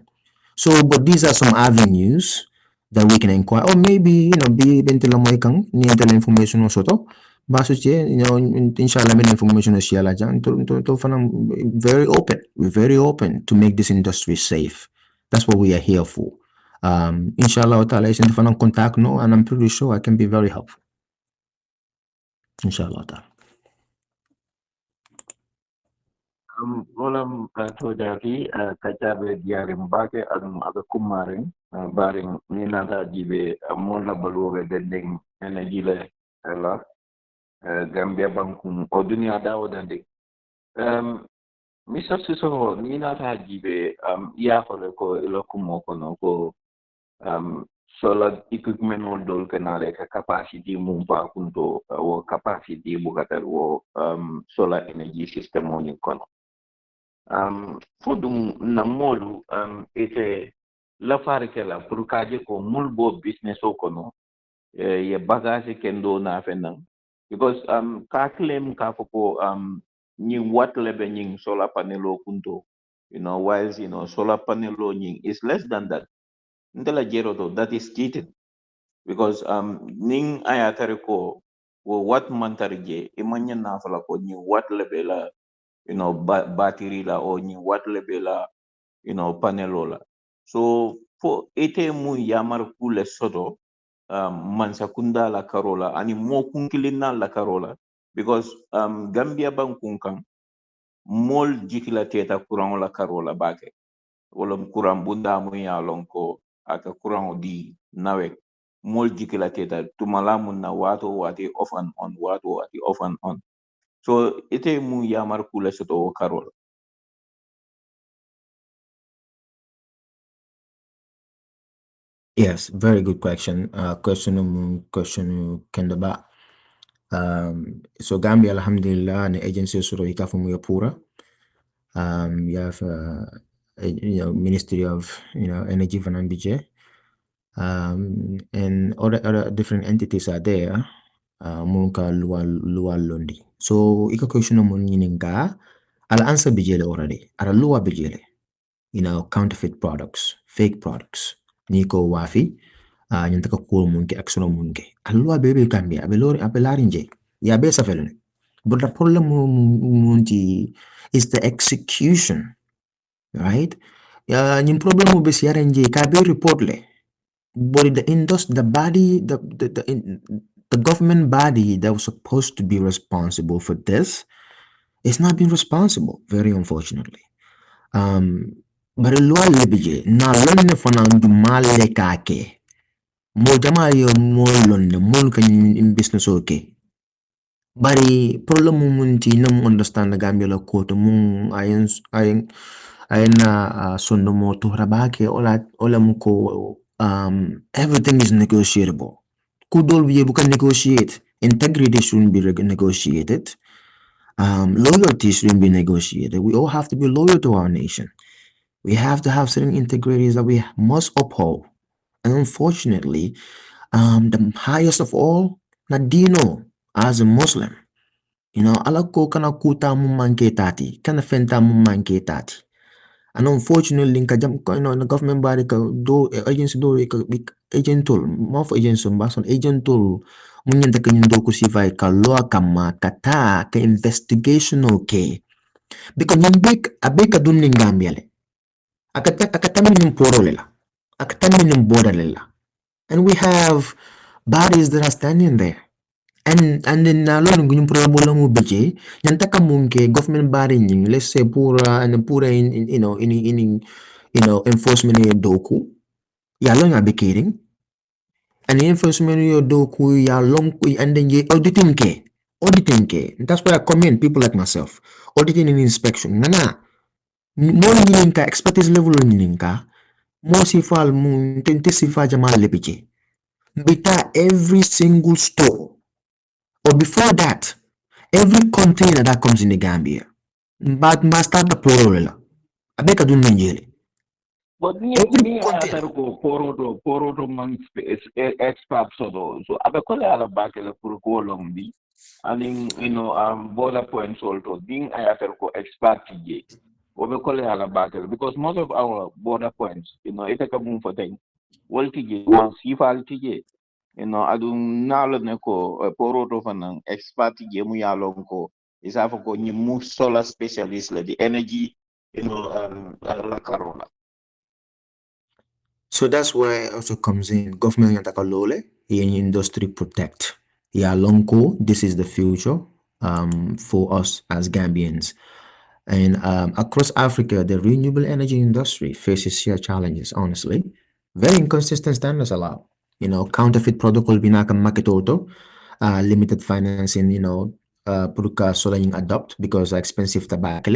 So, but these are some avenues that we can inquire, or maybe be bentila mo ikang ni la information o soto. Baso che, inshallah, may information o siya la dyan. To fanang very open. We're very open to make this industry safe. That's what we are here for. Inshallah, ta'ala, is into fanang contact no, and I'm pretty sure I can be very helpful. Inshallah, ta'ala. Molam to dati kacabe diare mbake aga kumarin baring ni nata jibe mola baluwe dendeng energy le la Gambia bankum o dunia dawo dande Mr. Sisoko ni nata jibe ya ko lo kumo kono ko solar equipment ol dol kenale ka capacity mum pa kunto wo capacity bukatar wo solar energy system on kono fodum na molu ite la farike la pour kaje ko mulbo business o kono ye bagage kendo na fenan because ka claim ka ko ni what lebe ni solar panel o kunto whilst solar panel o ni is less than that ndela jero to that is cheating because ning ayatare ko wo wat mantari je imanya na fala ko ni wat lebela battery la o ni wat lebela panelola so fo ete mu yamar kule soto mansakunda la karola ani mo kunkilina la karola because Gambia bankun kan mol jikila teta kuran la karola bake wala kuran bunda mu ya lonko aka kuran di nawe mol jikila teta tumala mun na wato wati off and on wato wati off and on so ite mu yamar kule soto o karola. Yes, very good question. Question kenda ba. So Gambia, alhamdulillah, an agency suru ikafumu ya pura. You have, Ministry of, Energy and Budget. And other different entities are there. Munka luwa londi. So ika question mun yininga. I'll answer bijele already. Ara luwa bijele. Counterfeit products, fake products. Niko wafi. Nyantaka cool munke, aksono munke. Alua bebe Gambia, abelarinje. Ya besa felone. But the problem munti is the execution, right? Yung problem mo besi yarenje, kabe report le. But the body, the government body that was supposed to be responsible for this is not being responsible, very unfortunately. But luwa lebije, na lonne fana ndumale kake. Mo jama yo mo lonne mo kan business okay. Bari problem munti nam understand the Gambia la koto mung ayen sondo mo to rabake ola muko everything is negotiable. Kudol we can negotiate. Integrity shouldn't be negotiated. Loyalty shouldn't be negotiated. We all have to be loyal to our nation. We have to have certain integrities that we must uphold. And unfortunately, the highest of all, Nadino, as a Muslim, alako kana kuta mumanke tati, kana fenta mumanke tati. And unfortunately, the government body do agency do agent tool, more for agency, but agent tool, munyanta kanyindo kusivai ka loa kama kata ka investigation okay. Because nyambek abeka dun Gambia le. Akatami poro lela. Akatami border lela. And we have bodies that are standing there. And then alone yung problem mo beje, yantaka mungke government body nying, let's say pura in enforcement yo doku, yalong abikating, and enforcement yo doku yalong and then ye auditing ke. And that's why I commend people like myself. Auditing and inspection. Nana, more nyinka expertise level nyinka, more sifal mun tente sifa jamal lepiche. Bita every single store. Or before that, every container that comes in the Gambia, but must start the porola. I beg I do Nigeria. But ni atar ko poroto man expert so abekole ala bakele pour ko lombi aning border points also ding ayatar ko expert je obekole ala bakele because most of our border points ita ka mum for thing walti je wan sifal tije adun nalo ne ko poroto fanan expert je mu yalon ko isa fa ko ni mu solar specialist la di energy la corona. So that's where it also comes in government yatakalole, industry protect. Yeah, Lonko, this is the future for us as Gambians. And across Africa, the renewable energy industry faces sheer challenges, honestly. Very inconsistent standards allowed. Counterfeit protocol binaka market auto, limited financing, purka solar adopt because expensive tobacco.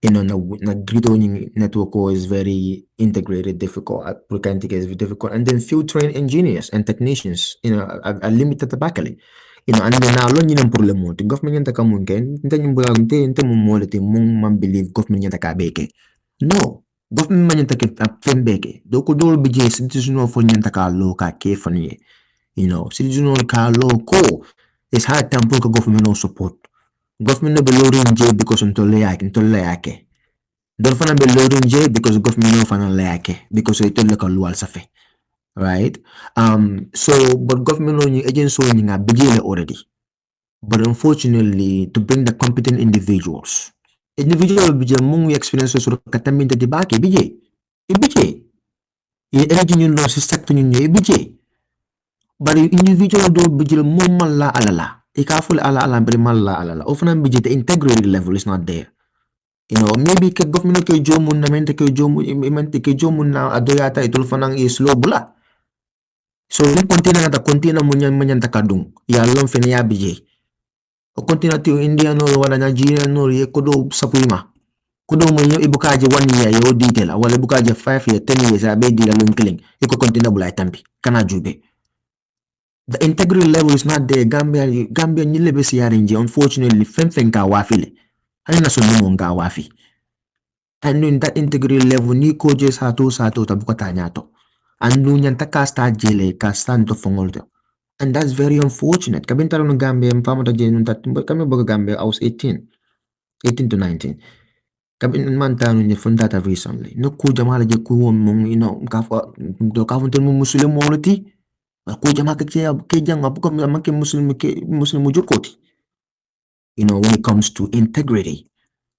Na grido network is very integrated, difficult. Is difficult, and then few trained engineers and technicians, are limited tobacco. And then now long yung problema. The government yanta kamunken, hindi yung bulang inte mumoliti mong mambelieve government yanta kabeke. No, government man yanta kembeke. Doko dol bije citizen for yanta ka lo ka ke fanye. Citizen ka lo ko is hard tampon ka government no support. Government no belorin J because ntole yake. Don't fana belorin J because government no fana yake because ito le ka lual safe. right? So but government only agency only nga bijele already. But unfortunately, to bring the competent individual bijele mung experience so kataminda di baki bije. Ibije. Energy nyun lo sector nyun ibije. But individual do bijele mung malla alala. Ikaful ala bari malla alala. Often bije the integrity level is not there. Maybe ke government ke jomun na mente ke jomun na adoyata itul fanang slow bula. So ni kontina munyan takadung. Ya lon fene ya bije. O kontina ti India no wala Nigeria no ye kodo sapuma. Kodo mo ibukaje 1 year yo detail wala ibukaje 5 year 10 years abe dila lon killing. Iko kontina bula tampi. Kana jube. The integrity level is not there. Gambia nyile besi yarinje. Unfortunately, fen ka wafile. Hani na sunumo nga wafi. And in that integrity level, ni koje sato tabuka tanyato. And nyanta kasta jele kasta nto fongolto. And that's very unfortunate. Kabintaro no Gambia, mpamata jenu kami baga Gambia, I was 18 to 19. Kabin mantano ni fundata recently. No kuja mala je kuwon mong, kafuntel mo muslim moloti. Kuja kejang apuka make muslim mujurkoti. When it comes to integrity,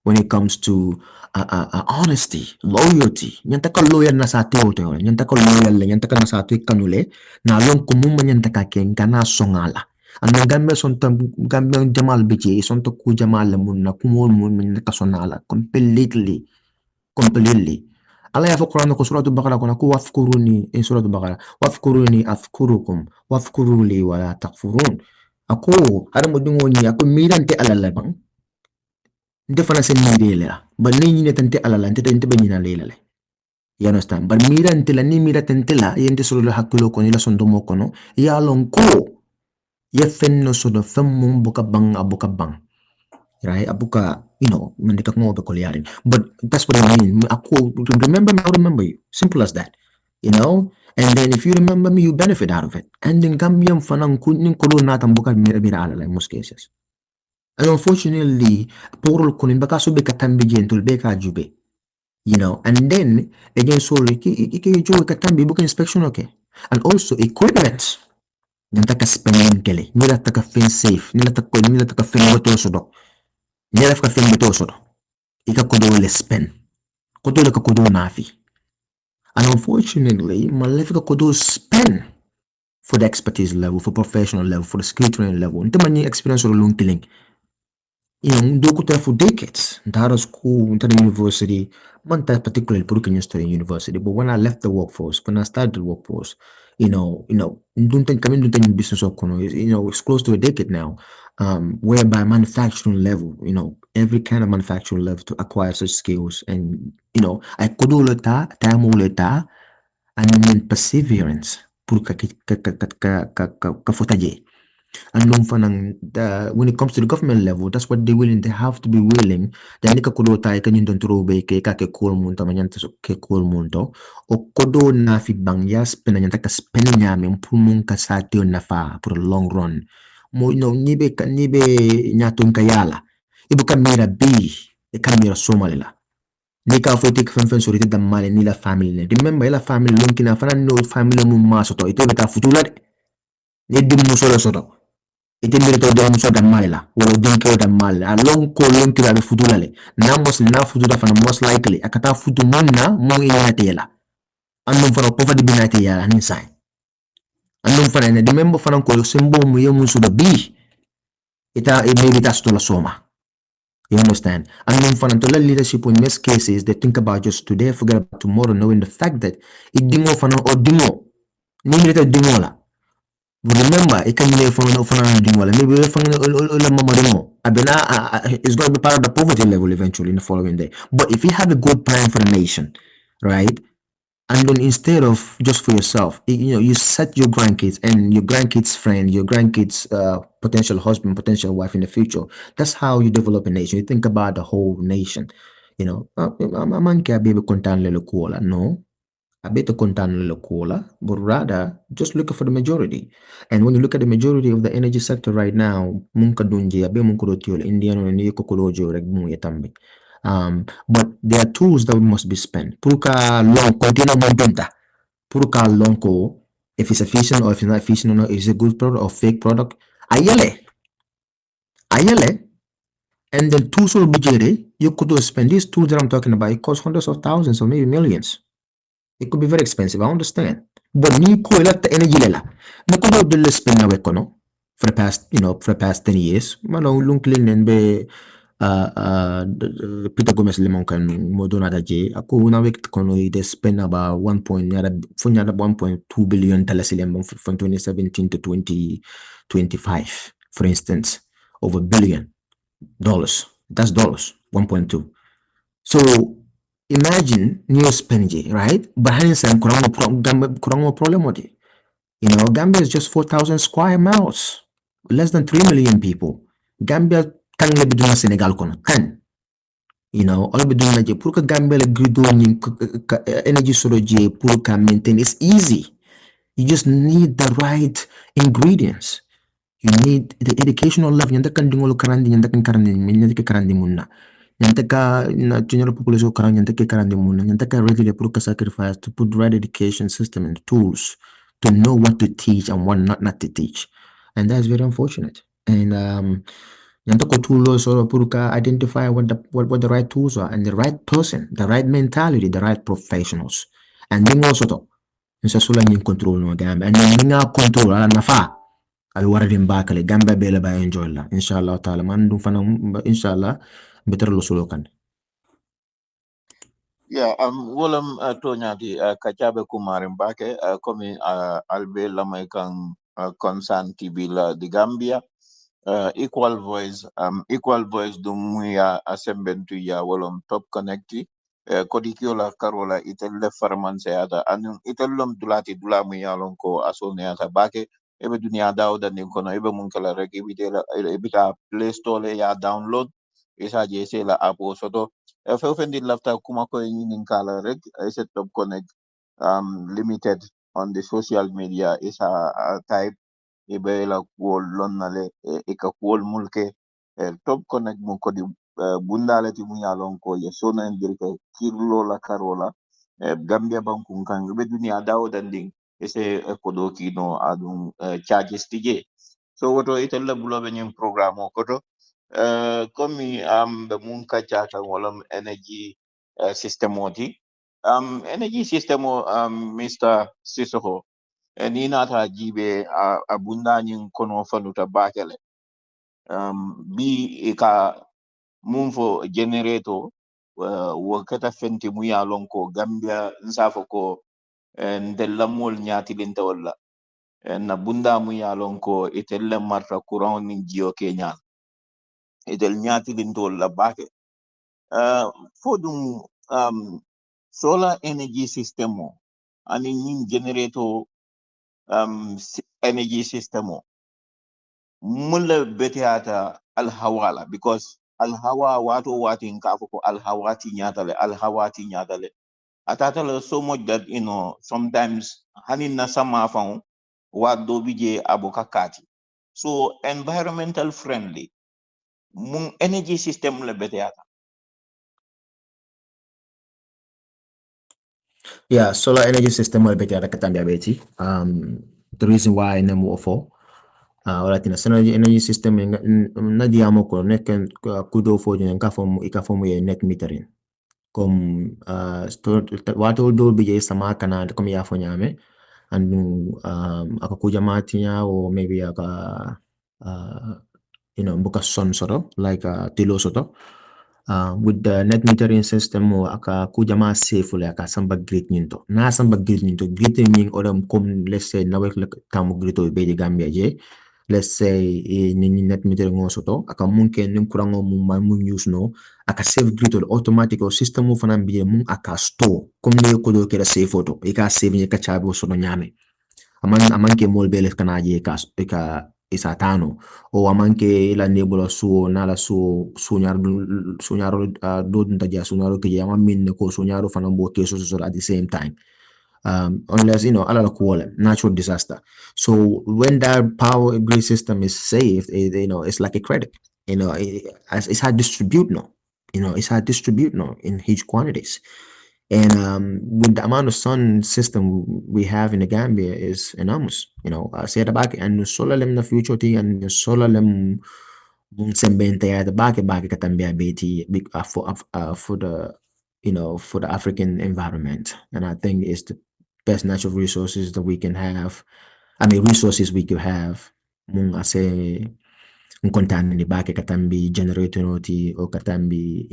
when it comes to honesty, loyalty, nyanta ka loyal na sa ate ote, nyanta ka loyal le, nyanta ka na sa ate kanule, na long kumuma nyanta ka ken kana songala. Ang Gambia sonta Gambia jamal bije, sonta ku jamal mun na kumol mun nyanta ka sonala completely. Allah ya Quran ko suratul Baqarah kuna ku wafkuruni in suratul Baqarah wafkuruni afkurukum wafkuruli wala takfurun. Ako ada mo dingoni ako mirante alala bang nte fana se mire la but ni nyine tante alala nte be nyina lela le. You understand? But mira ntela ni mira tentela yente solo la hakulo kono la sondomo kono ya lon ko ye fenno sodo femmum buka bang abuka bang, right? Abuka mandika mo be kolyarin. But that's what I mean. Ako remember me, I remember you. Simple as that. And then if you remember me, you benefit out of it. And then Gambian fanang kunin kolo natang buka mira alala in most cases. And unfortunately, porol kunin baka so be katambi gentle beka jube. And then again, sorry, katambi book inspection, okay. And also equipment. Nanta ka spending kele, nila taka fin safe, nila taka fin moto sodo. Nila ka fin moto sodo. Ika kodo le spend. Kodo le ka kodo nafi. And unfortunately, malefika kodo spend for the expertise level, for professional level, for the skill training level. Nta mani experience or long killing. Doko tayo for decades. Ntara school, ntara university, manta particularly Purukan study university. But when I left the workforce, when I started the workforce, kami duntan yung business ako, it's close to a decade now, whereby manufacturing level, every kind of manufacturing level to acquire such skills. And, I kudo leta, tamo leta, and then perseverance, puro kafotaje. And when it comes to the government level, that's what they're willing. They have to be willing. Then ka kudo tayo kanyo don turo be ke cool munto manyanta so ke cool munto o kodo na fi bangyas pinanyanta ka spend nyame pumung kasati on na fa for a long run. Mo nibe nyatong kayala. Ibu kamera B, kamera somalila. Nika fo take fen so rite damale nila family. Remember ila family lunkina fana no family mo maso to ito beta futula. Ni dim mo solo. Ite mirito do muso damala wala dinko damala along ko lonki la futulale na futula fana most likely akata futu monna mo ina tela annum fana ko fadi binate ya nin sai annum fana ne demembo fana ko sembo mo yemu suda bi ita maybe that's to la soma. You understand? Annum fana to la leadership in most cases they think about just today, forget about tomorrow, knowing the fact that it dimo fana o dimo ni mirito dimo la. Remember, it can be from maybe it's going to be part of the poverty level eventually in the following day. But if you have a good plan for the nation, right, and then instead of just for yourself, you set your grandkids and your grandkids' friend, your grandkids' potential husband, potential wife in the future. That's how you develop a nation. You think about the whole nation. I'm baby no. A bit of but rather just look for the majority. And when you look at the majority of the energy sector right now, but there are tools that must be spent. Puruka long continue montenta. Puruka long ko if it's efficient or if it's not efficient or not, is it a good product or fake product. Ayele, and then tools will be jere. You could spend these tools that I'm talking about. It costs hundreds of thousands or maybe millions. It could be very expensive. I understand, but ni ko ilata energy lela. Na ko do le spend na wekono for the past, for the past 10 years. Mano lunklin and be Peter Gomez lemon kan modona da je. Ako na wek kono they spend about 1.2 billion dollars from 2017 to 2025, for instance, over $1 billion. That's dollars, 1.2. So imagine new spending, right? Bahanin san kurang mo problem mo di. Gambia is just 4,000 square miles, less than 3 million people. Gambia tang le biduna Senegal kono tan. All biduna je pour que Gambia le grido ni energy soro je pour que maintain. It's easy. You just need the right ingredients. You need the educational level. Nyanda kan dingolo karandi, nyanda kan karandi, nyanda ke karandi munna. Nyanda ka na junior population karandi, nyanda ke karandi munna. Nyanda ka ready to sacrifice to put the right education system and tools to know what to teach and what not to teach. And that's very unfortunate. And nyanda ko tools sort of identify what the right tools are and the right person, the right mentality, the right professionals. And then also to nsa sula nyin control no Gambia. And then nga control ala nafa. Alwaradin bakale Gambia bela ba enjoy la inshallah taala man dum fana inshallah better lo solo kan. Yeah, wolam tonyati kachabe kumarin bake komi albe lamay kang concern tibila di Gambia equal voice dum ya assembentu ya wolom top connecti kodikiola karola itelle farmanse ata anum itellom dulamu ya lonko asone ata bake ebe dunia dawda nin kono ebe mun kala rek ibita play store ya download isa je se la app soto fendi lafta kuma ko nin kala rek set top connect limited on the social media isa type ibe la kuol lonnale ka kuol mulke top connect mo kodi bundale ti mu yalon ko ye sona ndirke kirlo la karola Gambia bankum kan be dunia dawo danding ese kodo kino adum charges tije so woto itella bulobe nyim programme o koto komi be mun ka chaka wolam energy system oti energy system o Mr. Sisoko ni nata jibe abunda nyin kono fanuta bakele bi ka mun fo generator wo kata fenti mu ya lon ko Gambia nsafo ko ndella mol nyati linta walla na bunda mu ya lon ko itelle marta courant ni jio kenya itel nyati linta walla bake fodum solar energy system o ani nyin generator energy system o mulla betiata alhawala because alhawa wati nkafu ko alhawati nyatale atatale so much that sometimes hanin na sama faun wa do bije abokakati so environmental friendly mun energy system le betiata. Yeah, solar energy system will be ada katambia beti. The reason why nemu ofo wala tina energy system na diamo ko nek kudo fo jeng ka fomu ye net metering kom wato do bije sama kana kom ya fo nyame and akakuja matinya or maybe aka buka son soto like tilo soto with the net metering system o aka kuja ma safe le aka samba grid nyinto na samba grid nyinto grid nying odam kom let's say na wek tamu grid o be Gambia je let's say ni net metering o soto aka mungkin nin kurango mun use no aka save grid o automatic o system o fanan biye mun aka store kom ne ko do kera save photo ika save ni ka chabe so no nyame aman ke mol bele kana je ka isa tano o amanke la nebula suo na la suo sunyaro do nta ja sunyaro ke yama min ko sunyaro fana bo ke so at the same time unless ala la kuole natural disaster. So when that power grid system is saved, it's like a credit. It's hard distribute no. It's hard distribute no in huge quantities. And with the amount of sun system we have in the Gambia is enormous. Say the back and solar lem na future ti and solar lem mung sembente ya the back katambia beti big for the for the African environment. And I think it's the best natural resources that we can have. I mean resources we could have. Mung ase contact ni back katambi generator noti or katambi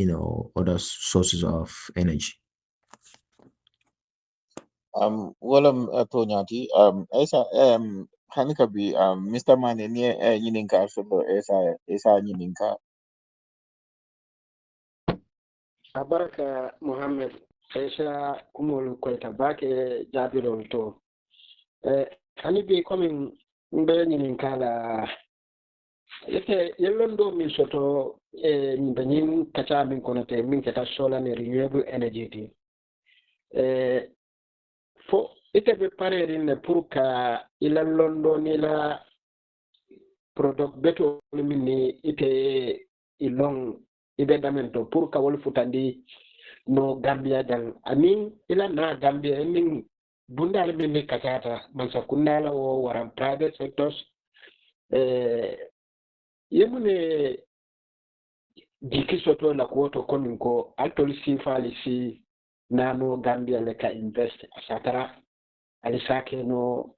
other sources of energy. Walam tonyati esa hanika bi Mr. Mane ni nyininka solo esa nyininka. Abaraka Muhammad Aisha kumul kweta bake jabiro to hani bi coming mbe nyinin kala yete yellondo min soto min banyin kacha min konote min kata solar and renewable energy ti fo ite be parerin pour ka ila londo ni la product beto min ni ite ilong ibe damento pour ka wol futandi no Gambia dan amin ila na Gambia min bundal min ni kachata man sa kunala o waran private sectors yemune jiki soto la kuoto komin ko altol sifali si nano Gambia le ka invest asatara alisake no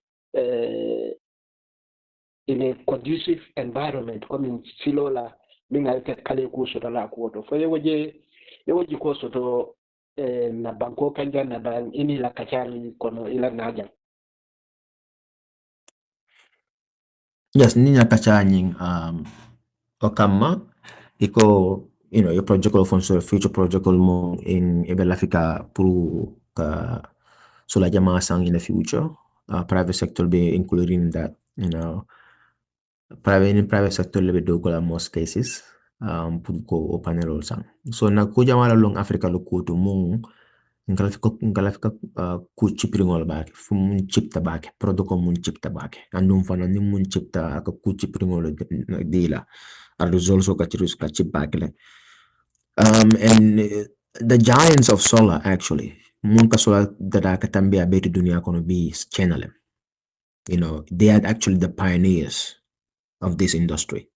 in a conducive environment komin silola min alte kale ku soto la kuoto fo yewoji ko soto na banko kanja na ban ini la kachali kono ila naja. Yes, ninya kachanying okama iko your project of future project mo in ebelafika puru ka sola jama sang in the future. Private sector be including that, private sector lebe dogola most cases puru ko panel sang. So na kuja mala long Africa lo kutu mung ngalafika ku chipringol bake fu mun chipta bake produko mun chipta bake andum fana ni mun chipta aka ku chipringol dila al resolso ka chirus ka chip bake le and the giants of solar actually mun ka solar dada ka tambia beti dunia kono bi channel they are actually the pioneers of this industry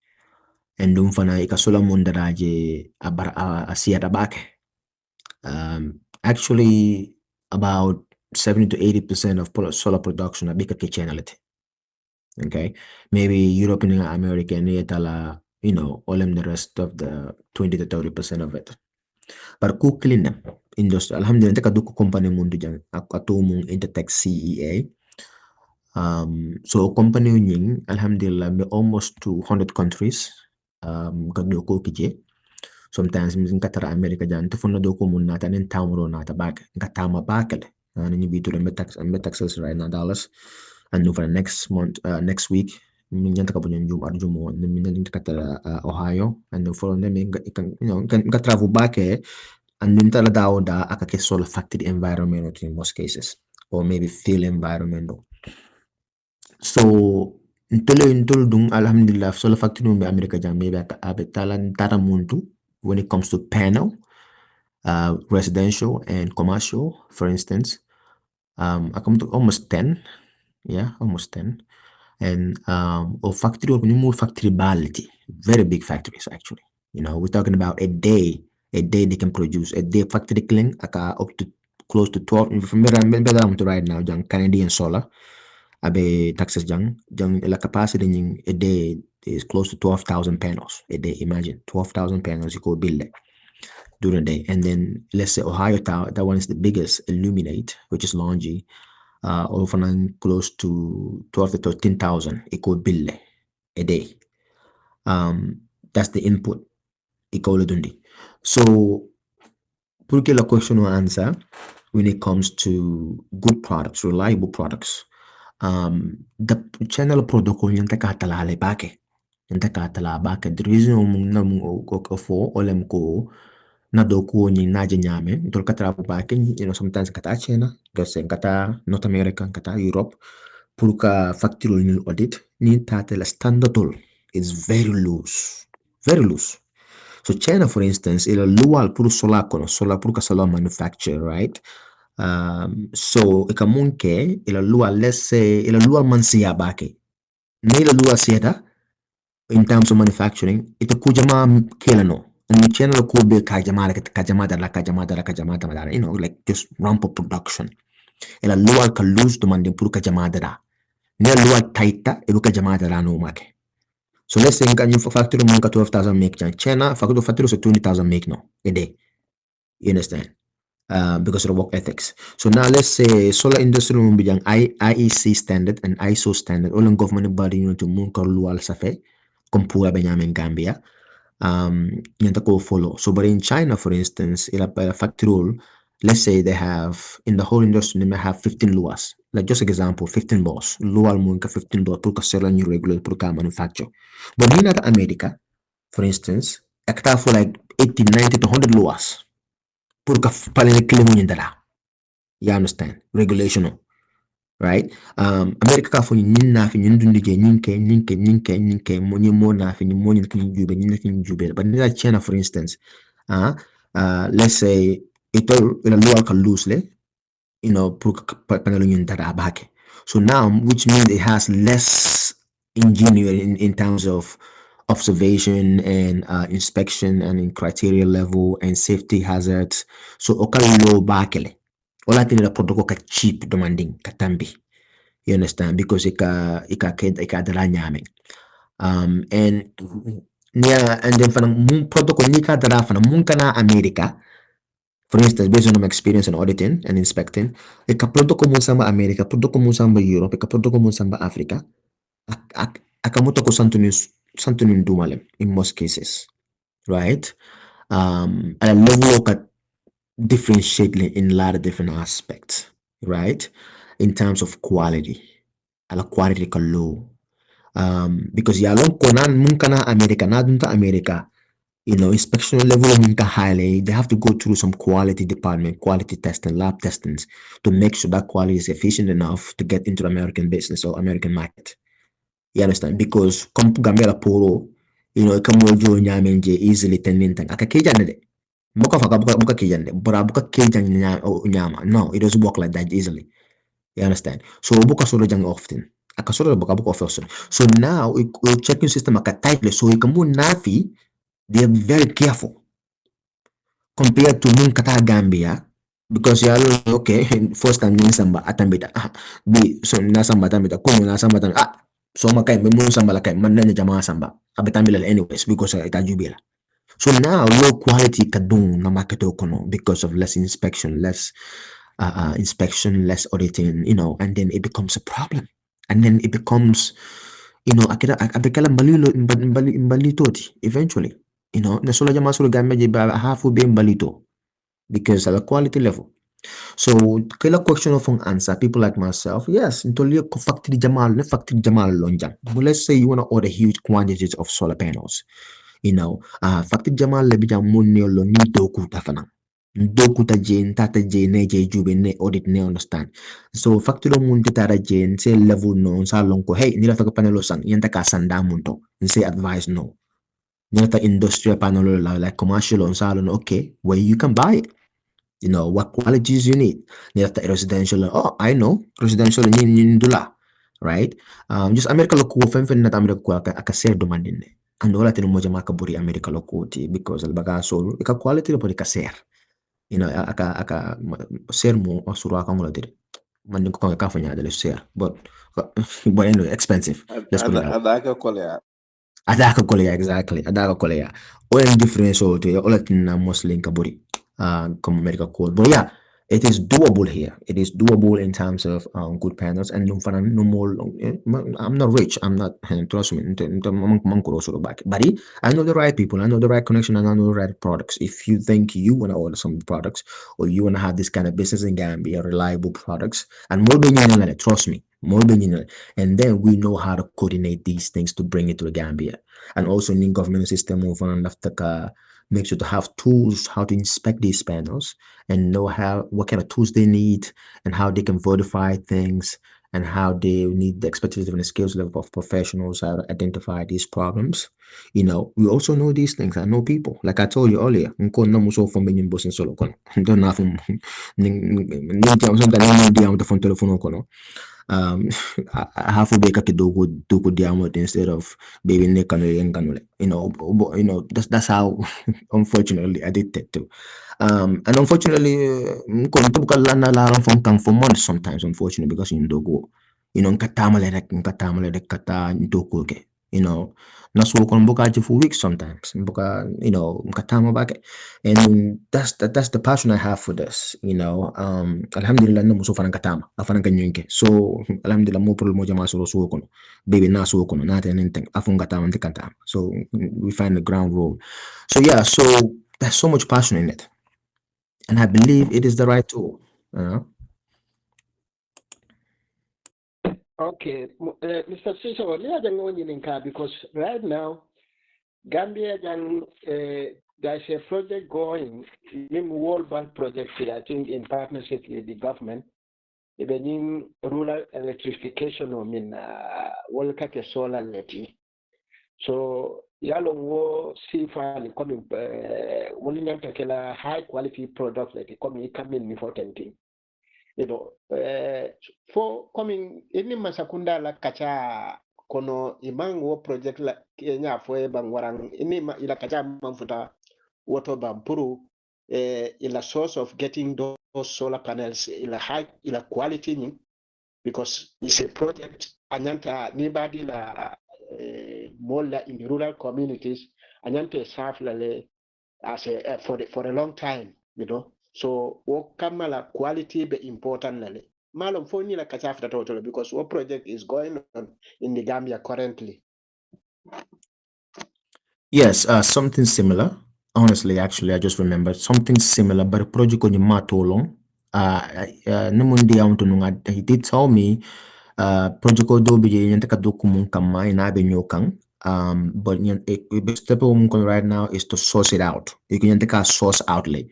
and dum fana ika solar mun dada je asiyata bake actually about 70 to 80% of solar production are big channel it. Okay, maybe Europe and America and all the rest of the 20 to 30% of it. But ku clean them industry. Alhamdulillah, take a duku company mundu jang atumung Intertech CEA. So company unying alhamdulillah me almost to 100 countries. Kaduko kije. Sometimes mizin katara America jan tufuna doko mun nata nin tamro nata bag ngatama bakele and you be to the taxes right now dollars and for next month next week min janta ka bunyan jum arjumo min nin katara Ohio and for them kan travel back and nin tala dawo da aka ke solar factory environment in most cases or maybe field environment. So intolo dung alhamdulillah solar factory be America jam maybe abetalan tara muntu when it comes to panel, residential and commercial, for instance. I come to almost 10, almost 10. And or factory or more factory quality, very big factories actually. We're talking about a day they can produce a day factory clean up to close to 12. From better to right now, young Canadian solar, abe Texas young la capacity a day is close to 12,000 panels a day. Imagine 12,000 panels you could build it during the day. And then let's say Ohio Tower, that one is the biggest illuminate, which is Longy, often close to 12 to 13,000 eco bill a day. That's the input eco dundi. So put a question or answer when it comes to good products, reliable products. The channel protocol yung takatala bake. Yung takatala bake. The reason na mong for olem ko na doku ni naje nyame dol kata bake sometimes kata China dose kata North America kata Europe pour ka factory ni audit ni tata la standard is very loose So China, for instance, ila lual puro solar kono, solar puro ka solar manufacture, right? So ika munke ila lual, let's say ila lual man siya bake. Na ila lual siya in terms of manufacturing, ita kujama kila no. And China lo kube kajama dala, you know, like just ramp up production. Ila lual ka lose demanding puro kajama dala. Ne lual taita ibu kajama dala no make. So let's say in your factory munka 12,000 make China factory so 20,000 make no a day. You understand? Because of the work ethics. So now let's say solar industry will be IEC standard and ISO standard. All government body you know to munka lual safe kumpura Benjamin Gambia. Yanta ko follow. So but in China, for instance, in a factory rule, let's say they have in the whole industry they may have 15 laws. Like just example, 15 laws. Lual munka 15 laws pour sell new regulate pour manufacture. But in America, for instance, ekta for like 80, 90 to 100 laws. Pour palene kilimun dala. You understand? Regulation, right? America ka fo nyin na fi nyin dundi je nyin ke mo nyi mo na fi nyin mo nyin kin jube nyin kin jube. But in China, for instance, let's say ito ila lual ka loosely, you know, pour panelo nyin dala back. So now, which means it has less ingenuity in terms of observation and inspection and in criteria level and safety hazards. So okalo bakele. Wala tinila protocol ka cheap demanding katambi. You understand? Because ika dala nyaming. And yeah, and then fanang protocol nika dala fanang munka na America. For instance, based on my experience in auditing and inspecting, ika protocol mo samba America, protocol mo samba Europe, ika protocol mo samba Africa. Akamoto ko santunin dumalem in most cases, right? At a level of differentiate in a lot of different aspects, right? In terms of quality, ala quality ka low. Because yalong konan munka na America, na dunta America, you know, inspection level munka highly, they have to go through some quality department, quality testing, lab testings to make sure that quality is efficient enough to get into the American business or American market. You understand? Because come Gambia poro, you know, come jo nyamenje easily tending thing. Aka kejan de. Buka faka buka kejan de. Bora buka kejan nyama. No, it doesn't work like that easily. You understand? So buka solo jang often. Aka solo buka often. So now checking system aka tightly. So ikamu nafi, they are very careful compared to nun kata Gambia. Because you are okay, first time nin samba atambita. Be so nasamba atambita. Kumu nasamba atambita. So makay may samba la kay man na jama samba abitamila anyways because itajubila. So now low quality kadung na marketo kono because of less inspection, less auditing, you know, and then it becomes a problem. And then it becomes, you know, abikala mbalito eventually, you know, na solo jama solo gambe jiba hafu be mbalito because of the quality level. So, kila question of an answer, people like myself, yes, factory Jamal lonjang. But let's say you want to order huge quantities of solar panels. You know, factory Jamal lebija munne lo ni doku tafana. Doku ta jen, tata jen, ne je jube, ne audit, ne understand. So, factory munte tara jen, say level no, sa lonko, hey, nila faka panelo sang, yanta ka sanda munto, and say advice no. Nila industrial panel like commercial on salon, okay, where you can buy it. You know, what qualities you need. Nilata residential. Oh, I know. Residential in dula. Right? Just America loko fen na America ko akaser demandin. And wala tinu moja makaburi America loko ti because albaga solo ika quality lo podi kaser. You know, aka ser mo osuro aka mo dire. Man ko ka fanya dele ser. But anyway, expensive. Let's put it out. Adaka kolea exactly. Adaka kolea. All different so to all na Muslim kaburi. Come America code. But yeah, it is doable here. It is doable in terms of good panels and no more. I'm not rich. I'm not trust me. But I know the right people. I know the right connection. And I know the right products. If you think you want to order some products or you want to have this kind of business in Gambia, reliable products, and more than trust me, more than and then we know how to coordinate these things to bring it to the Gambia, and also in government system of make sure to have tools how to inspect these panels and know what kind of tools they need and how they can verify things and how they need the expertise and the skills level of professionals how to identify these problems. We also know these things. I know people. Like I told you earlier, nko na muso from benin bosin solo kono. Don't have ning tiam son tani ning diam to phone telephone kono. I have to be a dogo diamond instead of baby neck and canole. That's how unfortunately addicted to. And unfortunately, nko buka lana la for months sometimes, unfortunately, because in dogo, nkatamale de kata dogo ke, naso kon buka for weeks sometimes, buka, nkatama back, and that's the passion I have for this, alhamdulillah no muso fanang katama, afanang kanyunke, so alhamdulillah mo problem mo jama so kono, baby na so kono, not anything, afung katama katama, so we find the ground rule, so yeah, so there's so much passion in it. And I believe it is the right tool. Okay, Mr. Sisoko, let's go in because right now, Gambia, there's a project going, World Bank project, I think, in partnership with the government, even rural electrification, world solar leti. So, yalo wo sifa coming, willing to kill a high quality product that coming before tenting. For coming ini masakunda la kacha kono imango project la Kenya fo bangwarang ini ila kacha mamfuta water bampuru ila source of getting those solar panels ila high ila quality because it's a project anyanta nibadi la mola in the rural communities anyanta serve lale as for a long time, So what kamala quality be important lale. Malum phone la kachafta total because what project is going on in the Gambia currently. Yes, something similar. Honestly, actually, I just remembered something similar, but a project on the matolong. Namundi he did tell me, project do be yanta kadukumun kama inabe nyokang. But step right now is to source it out. You can take a source outlay.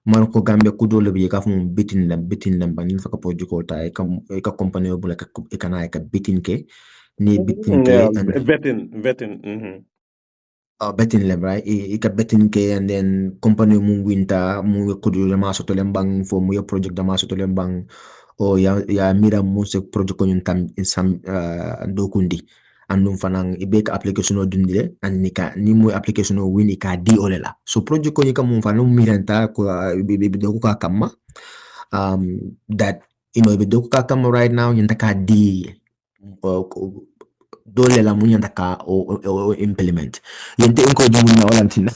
Man ko Gambia kudo lebi ka fun bitin them banin fa ka project ko ta ka company obula ka ikana ka bitin ke ni bitin ke and vetting. betting lem right ika betting ke and then company mu winta mu kudu le maso to lembang for mu project da maso to lembang o ya mira mu se project ko tam in sam dokundi andum fanang ibe ka application o dundile and ni mu application o wini ka di olela so project ko ni ka mu fanum miranta ko be do ka kama that be do ka kama right now yanta ka di dole la munya ndaka o implement yente inko di munya wala ntina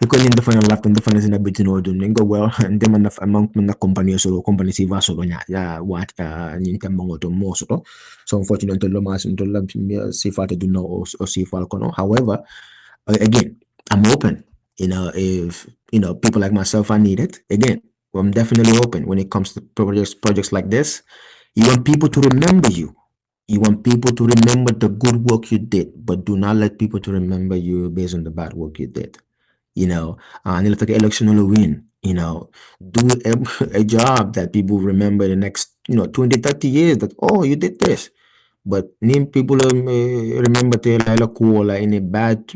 iko ni ndafana laptop ndafana zina bitin o dum ngo well ndema na amount na company so company si va so nya ya what ni tembo to mo so unfortunately lo mas ndo la si fata do no o si fal kono however again I'm open if people like myself are needed again I'm definitely open when it comes to projects like this. You want people to remember you. You want people to remember the good work you did, but do not let people to remember you based on the bad work you did. And if the election will win, do a job that people remember the next, 20, 30 years that, oh, you did this. But name people remember the like cool, like any bad,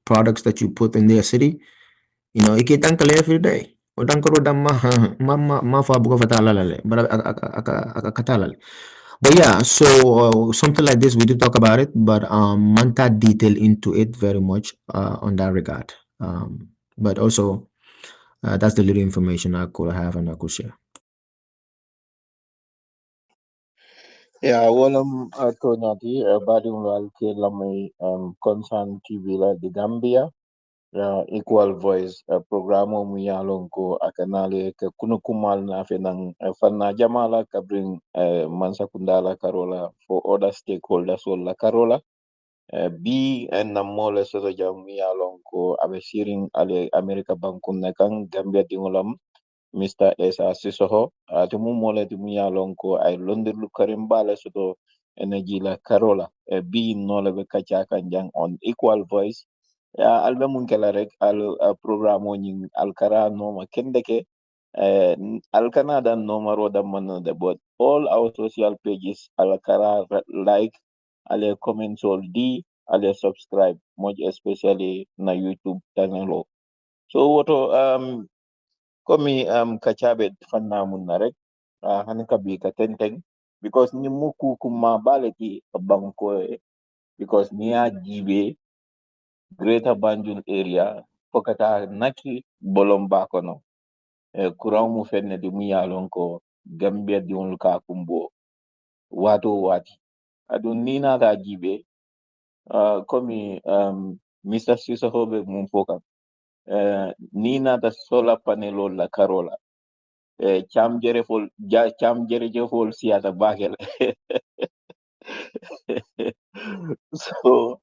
products that you put in their city. Ikitang kala every day. Udang ko rodang ma fa buka fatala lale. But katalale. But yeah, so something like this, we do talk about it, but manta detail into it very much on that regard. But also, that's the little information I could have and I could share. Yeah, walam tonyati badung lal ke lamay concern TV la di Gambia. Equal voice programo mu yalon ko akanale ke kuno kumal na fe nang fanna jamala ka bring mansakundala karola for other stakeholders wala karola bi en namole soto jam mi yalon ko abe siring ale America bankun nakang Gambia dingolam Mr. Essa Sisoko ate mu mole ti mu yalon ko ay londir lu karim bala soto energy la karola bi nole be kacha kanjang on equal voice albe mun kala rek al programme o nyin al kara no ma kende ke Alcanada numero da manada, but all our social pages Alcara like, ale comment all D, ale subscribe, much especially na YouTube channel. So woto komi kachabe fanna mun na rek hani kabi ka tenteng because ni muku kuma baleti banko because niya jibe Greater Banjul area fokata naki bolomba kono courant mu fenne di mu yalon ko Gambia diwol ka kumbo wato wati adun ni na da jibe komi Mr. Sisoko be mun foka ni na da solar panel la karola cham jere jefol siyata bakel so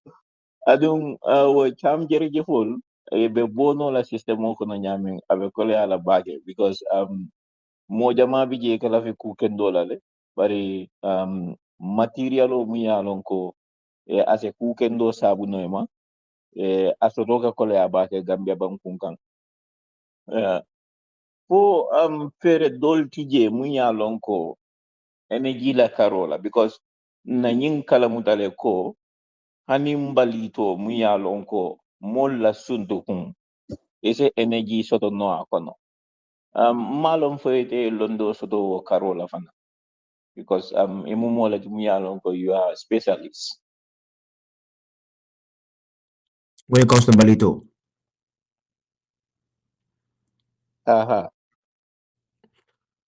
adun wo cham jere jefol be bono la system ko no nyamin abe kole ala bage because moja ma bi je kala fi ku ken dolale bari material o mi yalon ko ase ku ken do sabu no ma aso roga kole abake Gambia bankun kan fo fere dol tije mu yalon ko energy la karola because na nyin kala mutale ko hani mbalito mu yalon ko mol la suntu kun ese energy soto no akono malum foyete londo soto wo karola fana because imu mola mu yalon ko you are specialist When it comes to Balito, aha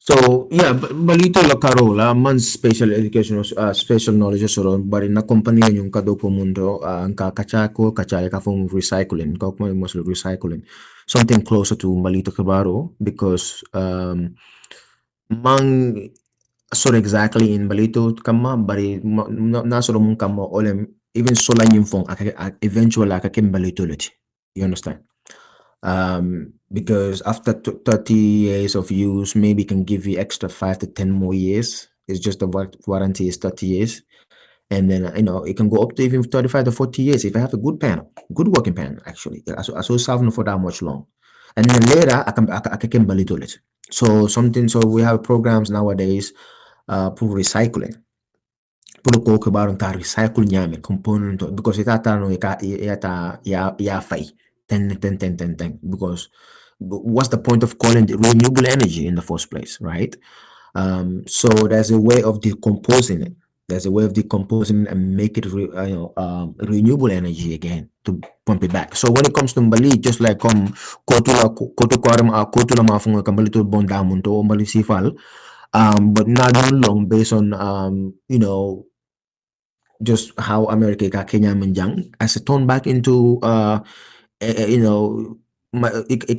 so yeah, Balito la Carola, man special education, special knowledge soro, bari na company yung kado po mundo, ang kakachako, kachaya ka from recycling, kakmo mostly recycling, something closer to Balito Cabaro because mang sort exactly in Balito kama, bari na soro mong kamo olem even sola yung fong eventually akakim Balito ulit. You understand? Because after 30 years of use, maybe can give you extra 5 to 10 more years. It's just the warranty is 30 years. And then, it can go up to even 35 to 40 years if I have a good panel, good working panel, actually. I saw solve for that much long. And then later, I can belittle it. So we have programs nowadays for recycling. Puro ko kabarong ka recycle niya component to because itata no ya fay 10 because what's the point of calling it renewable energy in the first place, right? So there's a way of decomposing it. There's a way of decomposing it and make it renewable energy again to pump it back. So when it comes to Mbali, just like kotula mafunga kambali to bondamun to Mbali sifal, but not long based on just how America got Kenya Manjang as a turn back into it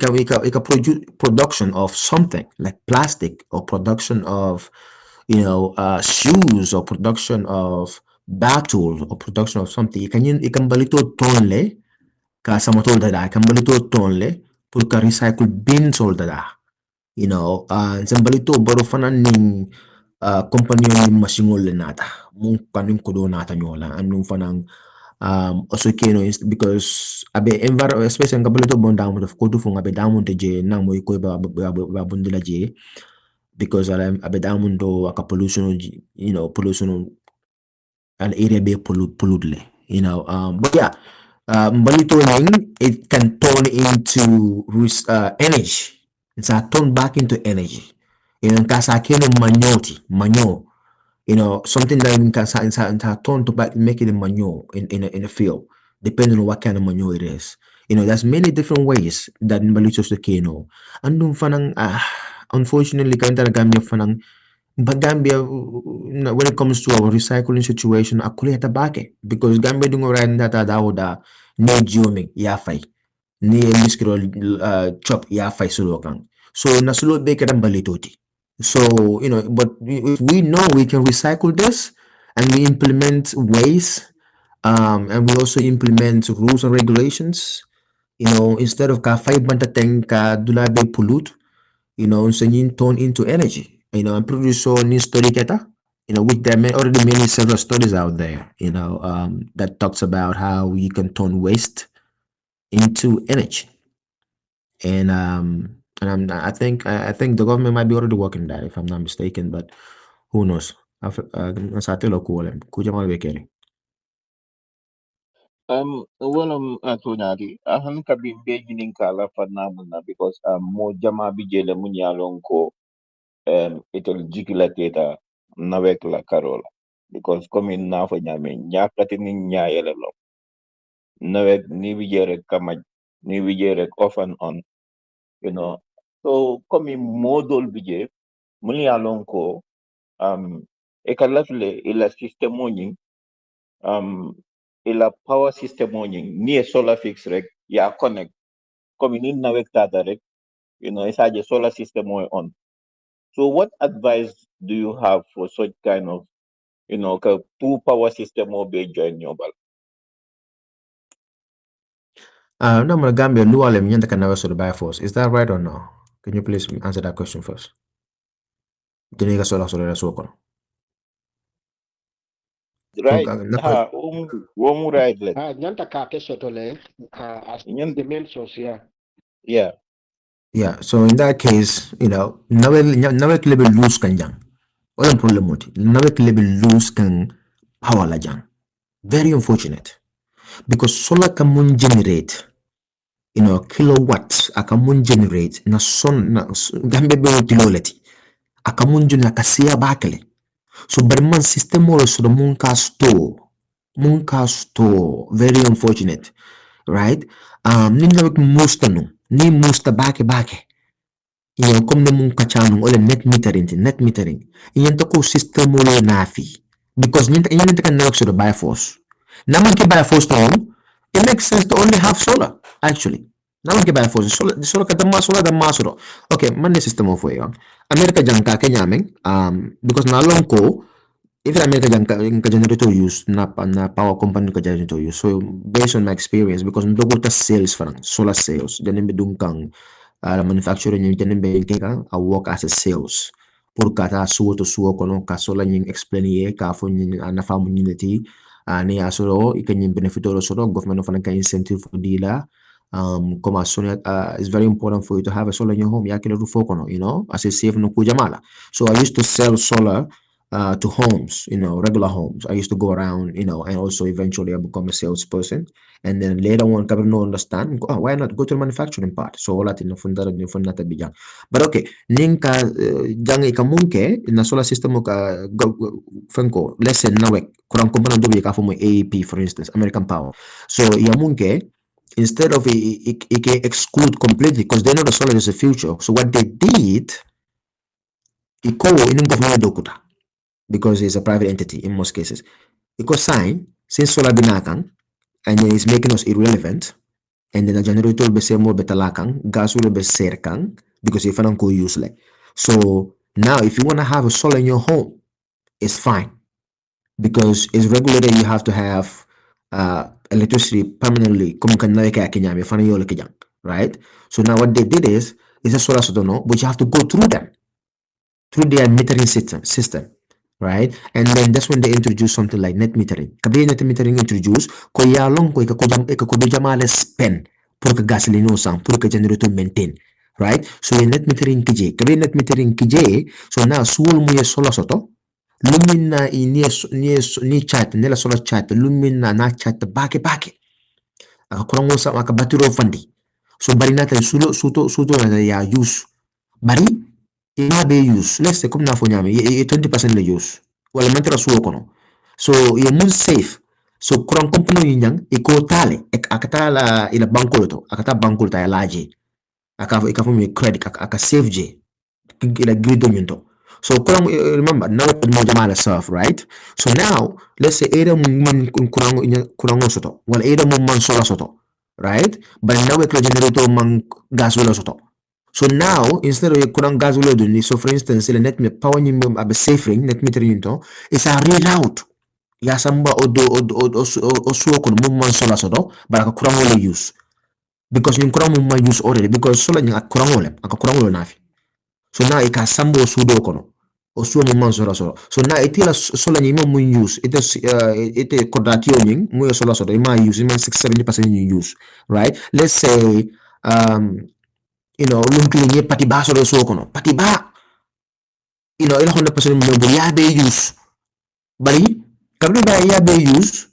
can produce production of something like plastic or production of shoes or production of battle or production of something. It can balito tonle ka samatol dada kan balito tonle pur ka recycle bin sol dada balito baro fanan ning company ni masingol nata mung kanin kodo nata nyola anung fanang also because abe environment especially ang balito bon down of kodo fung abe down de je na mo iko ba bundila je because abe down do aka pollution pollution an area be pollute but yeah monitoring it can turn into energy. It's a turn back into energy. Kasa kino manure. Something that can turn to back make it a manure in a field, depending on what kind of manure it is. There's many different ways that malitos the kino. Andun fanang unfortunately kanta Gambia fanang but Gambia, when it comes to our recycling situation, akuli at bake because Gambia dungo ran data da ne joming yafay ni miskiro chop yafay sulokang. So nasulo beke ran balitoti. So but if we know we can recycle this and we implement ways, and we also implement rules and regulations, instead of ka five bantateng ka dulabe pollute, so you turn into energy. I'm pretty sure new study keta, which there are already many several studies out there, that talks about how you can turn waste into energy. And And I think the government might be already working that, if I'm not mistaken, but who knows? Sa telo ko alam. Kuja mal bekele. Well, Antonio, ahan kabi beginning kala fanamuna because mo jama bijele munyalon ko itol jikila teta nawek la karola because comme na fa nyame nyakati ni nyaayele lo nawek ni bijere kamaj ni bijere off and on, you know. So comme modol bije munyalon ko e kalafle ila system oni ila power system oni ni e solar fix rek ya connect comme ni nawek tata rek, you know, isaje solar system on. So what advice do you have for such kind of, you know, two power system or be join your bal? No, my Gambia, Lu alem nyanda can never sort of by force. Is that right or no? Can you please answer that question first? Diniga sola sola soko. Right. Right. Let. Nyanta ka kesotole as the main source, yeah. Yeah. Yeah, so in that case, you know, nawe klebe lose kan jang. Wala problem moti. Nawe klebe lose kan power la jang. Very unfortunate. Because solar can mun generate, you know, kilowatts akamun generate na son na gambe be kiloleti. Akamun jun la kasia bakele. So Berman system also the Munka store. Very unfortunate. Right? Ninja wik musta no. Ni musta bake. Iyo comme ne mun kachanung ole net metering. Iyan ko system ole nafi. Because iyan kan network so by force. Naman ke by force to it makes sense to only have solar actually. Naman ke by force solar ka solar da masuro. Okay, man system of way. America jangka kenyameng because na long ko if America ka generator use na power company ka generator use. So based on my experience, because ndogo ta sales farang solar sales, janin bedung kang manufacturing yung janin be keka I work as a sales. Pur kata suwo to suwo kono ka solar yung explain ye ka fo yung na famu unity ni asuro ikan yung benefit oro soro government of ka incentive for dealer. Koma sonia it's very important for you to have a solar in your home. Yakile rufo kono, you know, as a safe no kujamala. So I used to sell solar to homes, you know, regular homes. I used to go around, you know, and also eventually I become a salesperson. And then later on, I no understand. Why not go to the manufacturing part? So all that in the bijang. But okay, ninka jang ikamunke na solar system ka franco. Let's say nawek kurang kumpana dobi ka mo AEP for instance, American Power. So yamunke instead of it exclude completely because they know the solar is the future. So what they did, iko inung government dokuta. Because it's a private entity in most cases. Because sign, since solar binakang, and then it's making us irrelevant, and then the generator will be more betalakang, gas will be serkang, because if I don't go useless. So now if you want to have a solar in your home, it's fine. Because it's regulated, you have to have electricity permanently, right? So now what they did is a solar sotono, but you have to go through them, through their metering system. Right? And then that's when they introduce something like net metering. Kabi net metering introduce ko ya long ko ko jamale spend pour que gasoline sang pour que generator maintain. Right? So net metering kije. Kabi net metering kije so now sul mu ye solar soto lumin na ni chat nela solar chat lumin na chat bake aka kurango sa aka batiro fandi. So bari na tan suto na ya use bari ina be use let's say comme na fo nyame 20% le use wala mantra suwo kono so ye mun safe so kuran company nyang iko tale akatala ila banko to akata banko ta laje aka fo mi credit aka save je ila grido nyento so kuran remember now mo jamala surf right so now let's say era mun kuran soto wala era mun man sola soto right but now we generator man gas wala soto. So now, instead of kurang gas uloduni, so for instance, the net power nyimbo abe safe net meter yunto, is a reroute. Ya samba osuo kono mumman sola sodo, baraka kurang ole use. Because yung kurang mumman use already, because sola nyang kurang ole, aka kurang ole nafi. So now ika sambo osudo kono. Osuo mumman sola sodo. So now itila sola nyimbo mun use, ite kodratio nying, muyo sola sodo, ima use, ima 6-70% you use, right? Let's say, lunkili nye pati ba soro so kono pati ba ila 100% mo bu ya be use bari kabri ba ya be use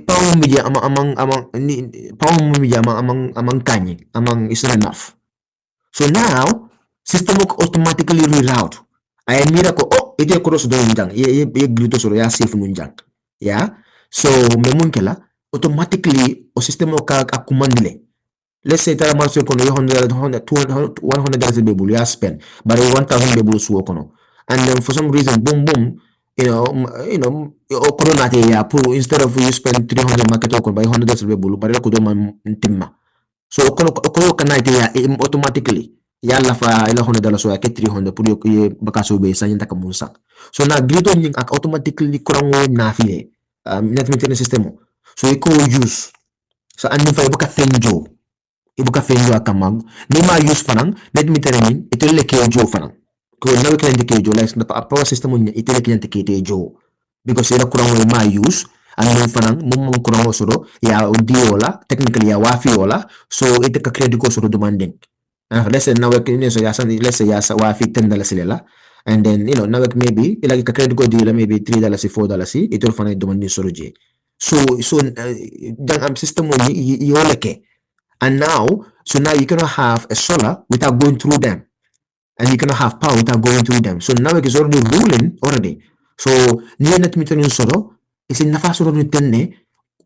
power media among power media among kanyi among is not enough. So now system will automatically reroute. I mira ko ite cross do njang ye grito soro ya safe njang. Yeah. So memun kela automatically o system ka commandile. Let's say tara man so kono 100 $200 bebulu ya spend but 1,000 bebulu suwo kono. And then for some reason boom boom corona te ya pour instead of you spend 300 market ko by $100 bebulu but ko do man timma. So kono kana te ya automatically ya la fa ila $100 so ya ke 300 pour ye bakaso be sa nyanta ka munsa. So na grito nying automatically kurango na file net maintenance system. So iko use so andi fa baka fenjo ibuka fenjo akamag ni ma use fanang net maintenance ito le kejo fanang ko nawe kaya kejo like na power system nya ito le kaya kejo because ila kurango ma use ano fanang mumong kurango soro ya udiola technically ya wafi ola so ito ka credit ko soro demanding let's say nawe kaya so ya let's say ya sa wafi $10 sila and then nawe maybe ila ka credit ko deal maybe $3 $4 ito fanang demanding soro je so dan system mo yoleke. And so now you cannot have a solar without going through them. And you cannot have power without going through them. So now it is already ruling already. So near net metering solo is in the first one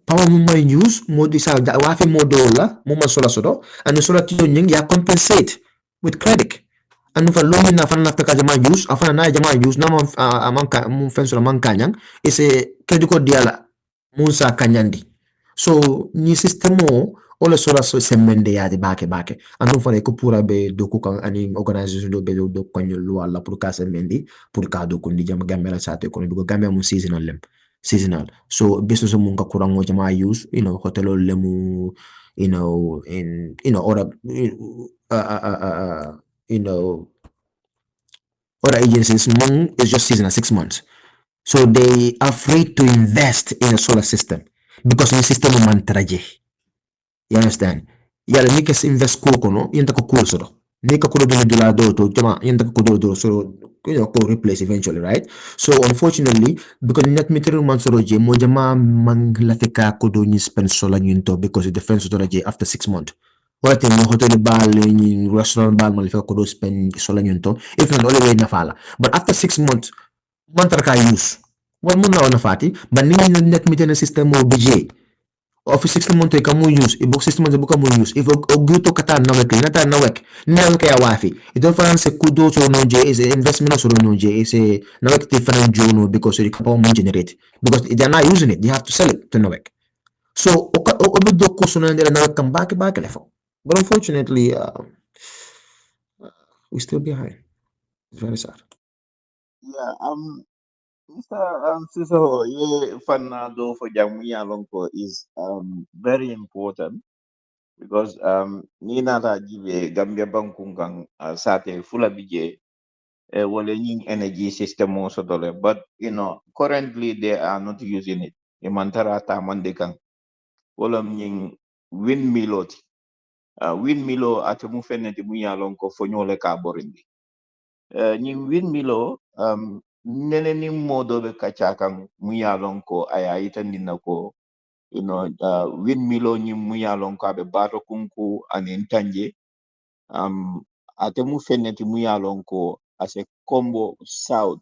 power muma use modi sa wafi modola muma solar solo and the solar tuning ya compensate with credit. And for long enough and after jama use after na jama use na amanka mun fensula mankanyang is a credit code diala munsa kanyandi. So ni sistemo ole sola so semmende yaade bake andum fane ko pura be doku kan ani organisation do be do konyo lo alla pour ka semmendi pour ka do ko ndi jam gambe la sate ko do gambe mun seasonal so business mun ka kurango jama use hotel lemu in order you know other agencies mun is just seasonal 6 months so they are afraid to invest in a solar system because the system man traje. You understand? Yala nika invest ko kono yenta ko cool soro. Nika ko do dula do to jama yenta ko do so ko replace eventually, right? So unfortunately because net meter man soro je mo jama man latika ko do ni spend sola nyinto because it defense to je after 6 months. What in hotel bal ni restaurant bal man ko do spend sola nyinto if not only way na fala. But after 6 months man ka use. Wal mo na fati but ni net meter system mo budget office system mo to kamu use ibok system mo buka mo use if oguto kata na wek nata na wek ya wafi ito faran se kudo so no je is investment so no je is na wek different jono because it can mo generate because they are not using it they have to sell it to na wek so obido ko so na nila na wek come back level but unfortunately we still behind. It's very sad. Yeah, Mr. Sisoko, ye fanado for Jamuya Lonko is very important because ni nata jibe Gambia Bankungang sate fula bije wale nying energy system mo sotole but currently they are not using it. Imantara ta mandekang wala nying windmillot windmillo ate mu feneti mu Lonko fonyole ka borindi nying windmillo nene ni modo be kachakan mu Lonko aya itandina ko windmillo nyi mu Lonko abe bato kunku anin tanje ate mu feneti mu Lonko ase combo south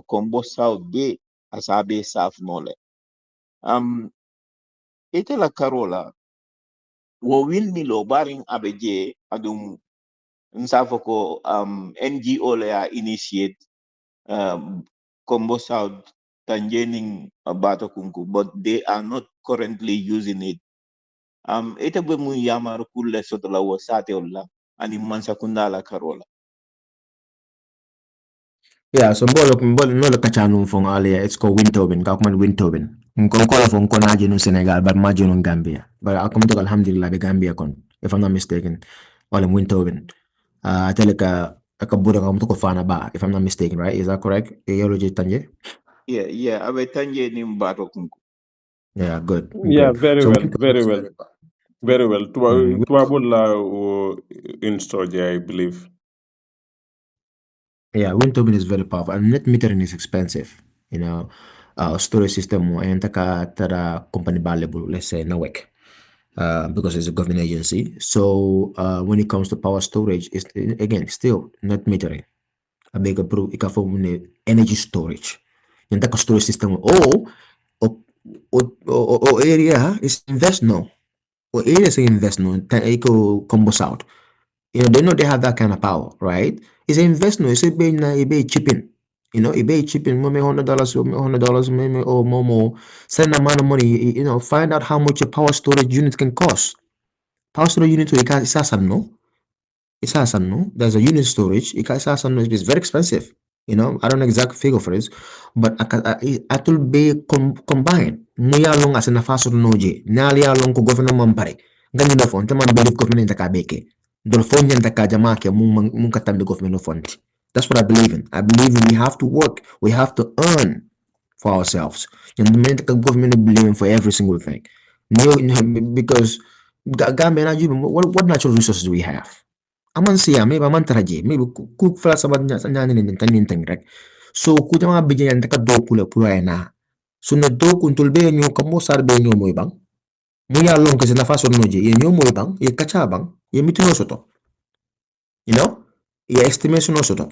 combo south be asabe south nole ite la karola wo windmillo baring abeje adum nsafo ko NGO le ya initiate combo south tanjening bato kunku but they are not currently using it ita be mu yamar kulle sotola wo sate olla ani mansa kundala karola. Yeah, so mbolo no lo kachanu fong alia it's called Windhoven, Kakman Windhoven. Nkola fong kona no Senegal but maji no Gambia. But akom to alhamdulillah be Gambia kon if I'm not mistaken. All in Windhoven. Teleka akabura kam to ko fana ba if I'm not mistaken, right? Is that correct? Yoloji tanje? Yeah abe tanje ni bato kunku. Yeah, good. Yeah, Good. very So well, very well. Very well. Mm, Tuabula installed, yeah, I believe. Yeah, wind turbine is very powerful, and net metering is expensive. Storage system and tada company valuable, let's say Nawek, because it's a government agency. So when it comes to power storage, it's again still net metering. A big approve ika form energy storage. Yung taka storage system o area is invest no. Or area is invest no. Iko combos out. They know they have that kind of power, right? It's an investment. It's a be chipping. It be chipping. Maybe $100, $100, maybe or more. Send amount of money. Find out how much a power storage unit can cost. Power storage unit, you can't. It's no. It's no. There's a unit storage. You can't. It's very expensive. I don't know exact figure for it, but I will be combined. Muya long as na faso noje. Nali long ko government pare. Ganyan na font. Taman believe government takabeke. Dolphon yan takajama ke mung katambi government font. That's what I believe in. I believe we have to work. We have to earn for ourselves. And the minute the government is blaming for every single thing. Because Gambia, what natural resources do we have? Aman siya, maybe aman taraje, maybe cook fala sabat nya nin tanin rek. So kuja mga bigyan yan taka do kula pura na. So na do kuntul be nyo kamo sar be nyo mo ibang. Muya long kasi na faso no je, nyo mo ibang, ye kacha bang, ye mitino soto. Ye estimation no soto.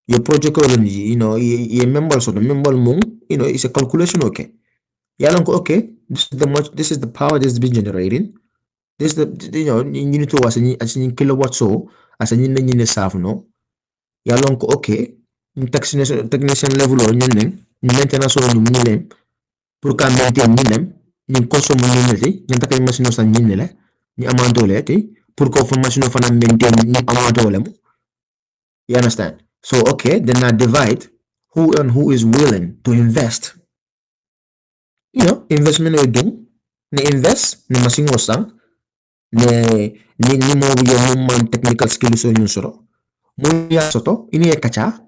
Ye project ko ye member soto, member mung, it's a calculation okay. Ya long ko okay, this is the power this is being generating. This is the you need to as in kilowatt so as in yin saf no. Ya long ko okay. Technician level or nyen maintenance or nyen pour ka maintain nyen ni consomme nyen ti nyen takay machine sa nyen la ni amando le ti pour ko formation fa na maintain ni amando le mo. You understand? So okay, then I divide who is willing to invest. Investment o dum ni invest ni machine o sang ni mo yung man technical skills o yung soro. Mo ya soto ini e kacha,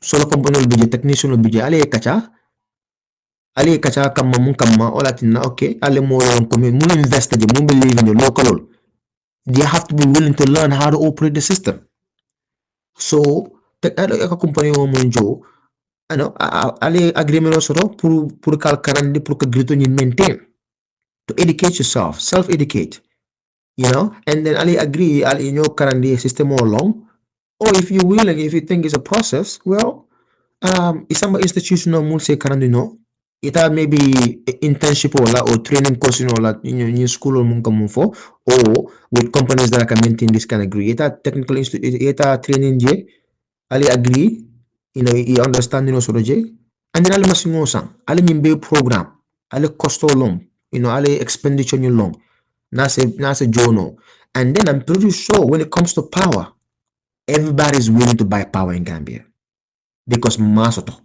solo component budget technician budget ale kacha kamma ola tinna okay ale mo yon komi mo invest je mo believe in the local. They have to be willing to learn how to operate the system. So aka company mo jo ale agreement o soro pour kal karandi pour que grito ni maintain to educate yourself, self educate. And then Ali agree, Ali currently system all along. Or if you're willing, if you think it's a process, well, it's some institutional say currently it maybe internship or training course in school or for or with companies that can maintain this kind of agree. It technical institute, training je, Ali agree, he understand sort of and then Ali masingo sang, Ali mimbe program, Ali cost long, Ali expenditure long. Nasa journal. And then I'm pretty sure when it comes to power, everybody's willing to buy power in Gambia because masoto.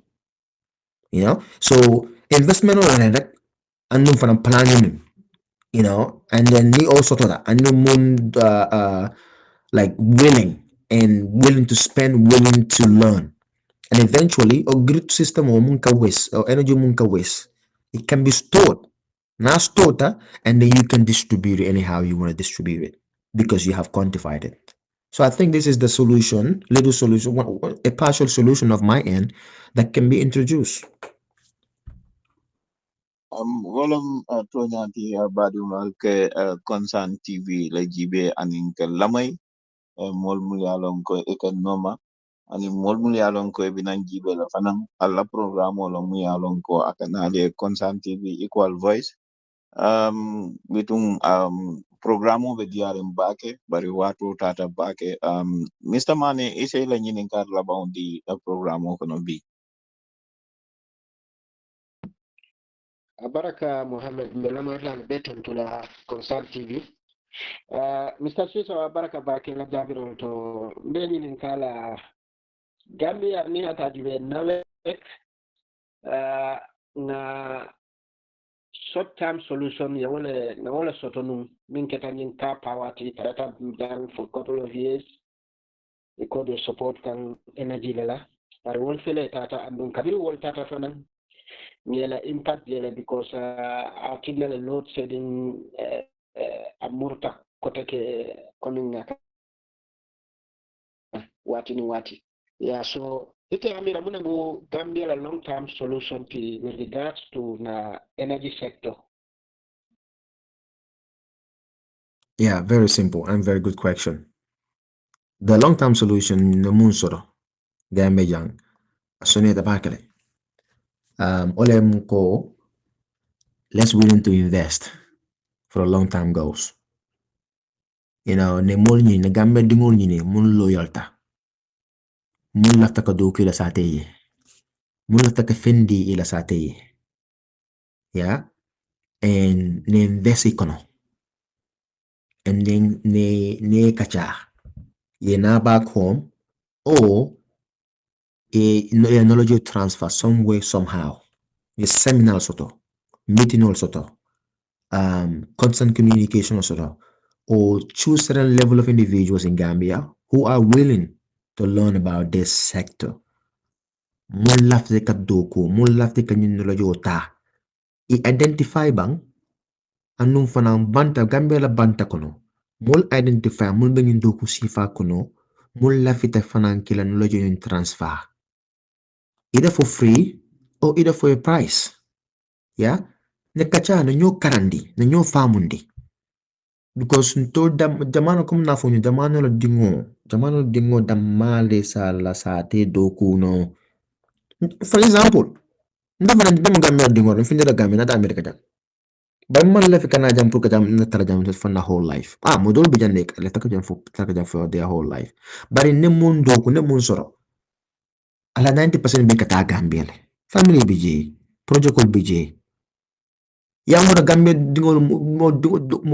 So investment on that and for planning, and then he also thought that and moon like willing to spend, willing to learn. And eventually a grid system or munka waste or energy munka waste, it can be stored. Now stored and then you can distribute it anyhow you want to distribute it because you have quantified it. So I think this is the solution, a partial solution of my end that can be introduced. Wolom toñati badiumal ke concern TV la jibe anin ke lamay mol mulyalon ko ekonoma ani mol mulyalon ko binan jibe la fanan alla programme lo mulyalon ko akanale concern TV equal voice bitum programme be diarim bake bari watu tata bake Mr. Mane ise la nyinin kar la baundi programme ko no bi Baraka Mohammed Melamarlan Beton to la Consult TV. Mr. Siso Baraka Baki la Jabiro to Benin in Kala Gambia ni atajibe nawek na short term solution ya wale sotonu min ketanin ka power ti tata dan for couple of years e ko de support kan energy lela par wol fele tata andun kabir wol tata fanan yela impact yela because atinna load shedding amurta kote ke komin wati ni wati. Yeah, so ite amira muna go Gambia a long-term solution with regards to the energy sector. Yeah, very simple and very good question. The long-term solution no mun soro Gambia jang asone da bakale. Olem ko let's willing to invest for a long-term goals. Ne mol ni ne Gambia dingol ni ne mun loyalta. Mun lafta ka doku ila sateye. Mun lafta ka fendi ila sateye. Yeah, and ne invest ikono. And then ne kacha. Ye na back home or a knowledge transfer some way somehow. A seminar soto, meeting also, constant communication also, or choose certain level of individuals in Gambia who are willing to learn about this sector. Mun lafte ka doku, mun lafte ka knowledge ta. I identify bang anung fanang banta Gambia la banta kono. Mul identify mul bengin doku sifa kono, mul lafite fanang kila knowledge in transfer. Either for free or either for a price. Yeah, nekacha na nyo karandi, na nyo famundi. Because to jamano kum na fonyo jamano la dingo damale sa la sate doku no. For example, ndama ndama gamya dingo no finda gamya na da America jam. Ba man la fika na jam pour ka jam na tara jam for na whole life. Modol bi jande la taka jam for their whole life. Bari ne mun doku ne mun soro. Ala 90% be kata Gambia le. Family BJ, project called BJ. Yang mo Gambia dingol mo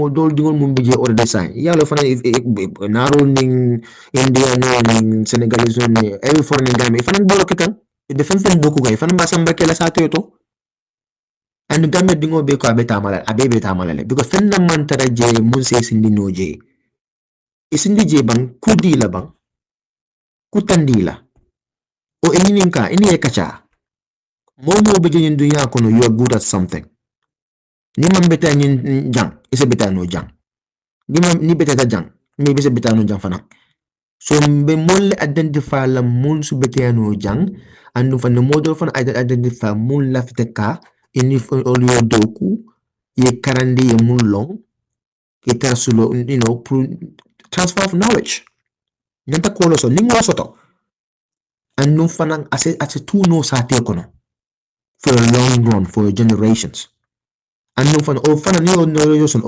dol dingol mo bije or design yalo fana naro ning India ning Senegalese ni every foreign Gambia fana bolo ketan de fen doku gay fana basam bakela sa to and Gambia dingo be ko abeta mala le because fen na man tara je mun se sindi no je isindi je bang kudi la bang kutandila o eninka ini ekacha mo bije ndu ya kono you are good at something. Ni man beta nyin jang isa beta no jang ni beta ta jang mi bisa beta no jang fana so be mol identify la mun su beta no jang and fa no model fana identify mun la fiteka ini all your doku ye karandi ye mun long ita sulo transfer of knowledge nyanta ko lo so ni ngo soto and no fana as a two no sa te kono for a long run for generations. And no fun no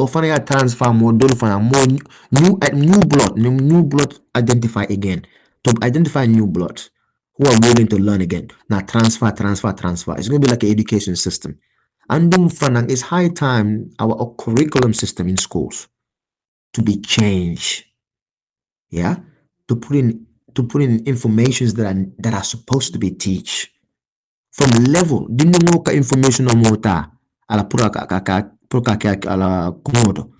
fun ya transfer more don't fun more new blood identify again to identify new blood who are willing to learn again. Now transfer. It's going to be like an education system. And don't fun it's high time our curriculum system in schools to be changed. Yeah, to put in informations that are supposed to be teach from level. Didn't know information on mota. Ala pura ala kumodo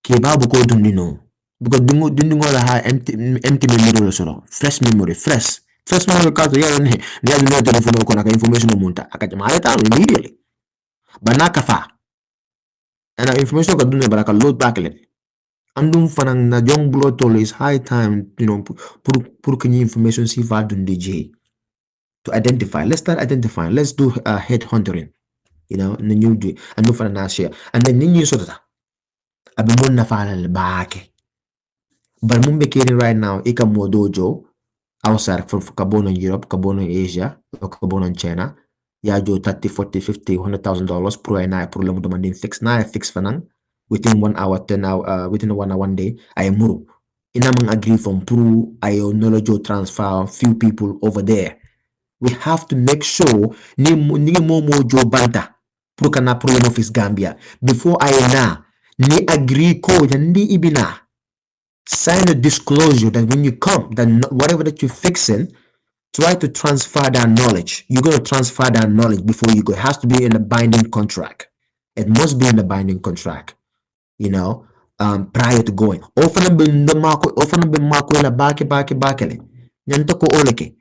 ke babu ko dundino because dundingo la ha empty memory solo fresh memory ka to yaro ne ya no telephone ko na information munta akajama ta immediately banaka fa ana information ka dunne baraka load back le andum fanang na young blood toll is high time pour que information si va dundije to identify. Let's start identifying. Let's do head hunting. The new do and no for na share and then new sort of abi mun na fala baake but mun be right now ika modojo outside from Kabono Europe, Kabono Asia, or Kabono China ya jo 30, 40, 50, $100,000 pro na problem demanding fix fanang within 1 hour 10 hour within 1 hour 1 day ay muru inamang agree from pro ayo knowledge transfer few people over there. We have to make sure ni mo jo banta pour kana problem of his Gambia before I ni agree ko ndi ibina sign a disclosure that when you come that whatever that you're fixing try to transfer that knowledge. You're going to transfer that knowledge before you go. It has to be in a binding contract. It must be in a binding contract, prior to going. Often been marco la bake nyanto ko oleke.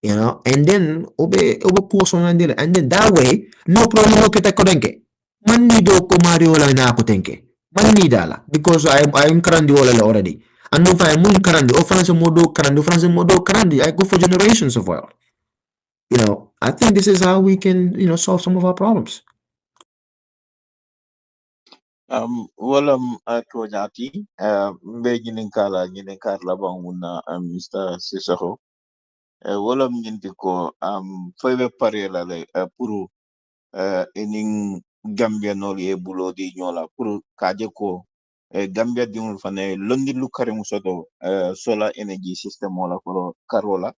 And then obe puso and then that way no problem kita kodenke. Man ni do ko Mario la na ko tenke. Manidala, because I'm karandi oil already. And no I mun karandi, or France modo karandi. I go for generations of oil. I think this is how we can, solve some of our problems. Walam Kojati, Mbegin Kala, Yinikala Banguna, Mr. Sisoko. Walam Yintiko, Fave Parela, Puru, in Gambia Noli Bulo di Nyola, Puru Kajeko, Gambia Dun Fane, Lundi Lukarim Soto, solar energy system mola for Carola,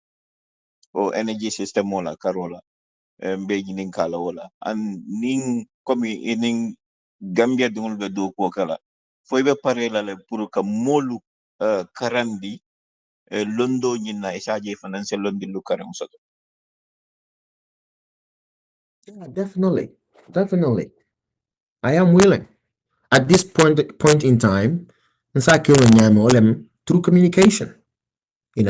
or energy system mola Carola. Mbegin Kala Wala, and Ning Komi in Gambia dungul be do ko kala foy be pare la le pour ka molu karandi londo nyina isaje financial londi lu karam soto. Yeah, definitely. Definitely. I am willing. At this point in time, through communication. I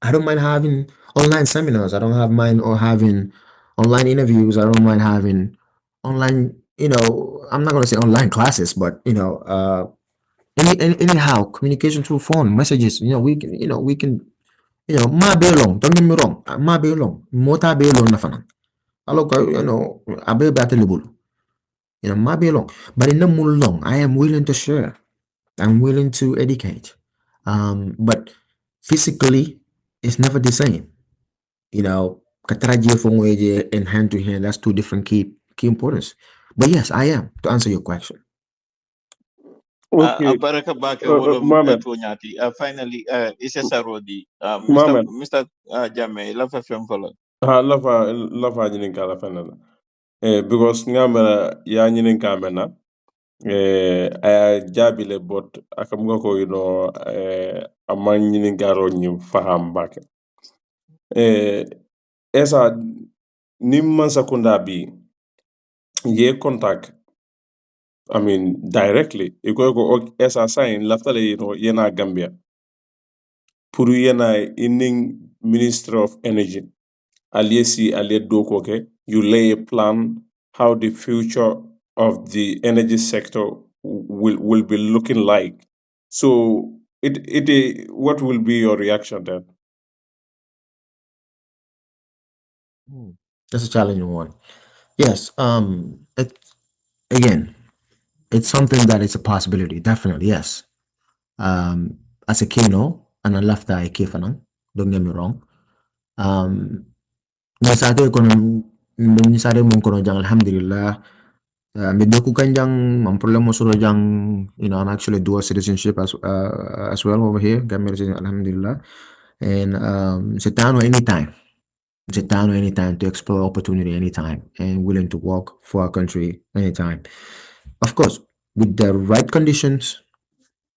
don't mind having online seminars. I don't have mind or having online interviews. I don't mind having online, I'm not gonna say online classes, but anyhow, communication through phone, messages, ma be long, don't get me wrong, ma be long, mota be long na fanan. Alo ko, abe ba telebul. Ma be long, but in the long, I am willing to share. I'm willing to educate. But physically, it's never the same. Kataraji Fongweje and hand to hand, that's two different key importance. But yes, I am, to answer your question. Okay, Baraka Bake Wolom Mohamed, Tonyati. Finally, Issa Sarodi, Mohamed, Mr. Jame, Lafa Femfola. lafa ñinin kala fenana. Because ngambara ya ñinin kamena, aya jabile bot akam nga ko amma ñinin garo ñim faham bake. Esa nimman sakunda bi ye contact directly iko esa sign laftale yena Gambia pour yena inning Ministry of Energy aliesi alie doko ke you lay a plan how the future of the energy sector will be looking like. So what will be your reaction then? That's a challenging one. Yes, again, it's something that is a possibility, definitely, yes. As a Kino, and I left that Kifanang, don't get me wrong. Nasate ko nisare mo ko jang alhamdulillah. Medyo kanjang mamproblem mo suro jang, I'm actually dual citizenship as well over here. Gambia citizen, alhamdulillah. And Setano anytime. Setano anytime to explore opportunity anytime and willing to work for our country anytime. Of course, with the right conditions,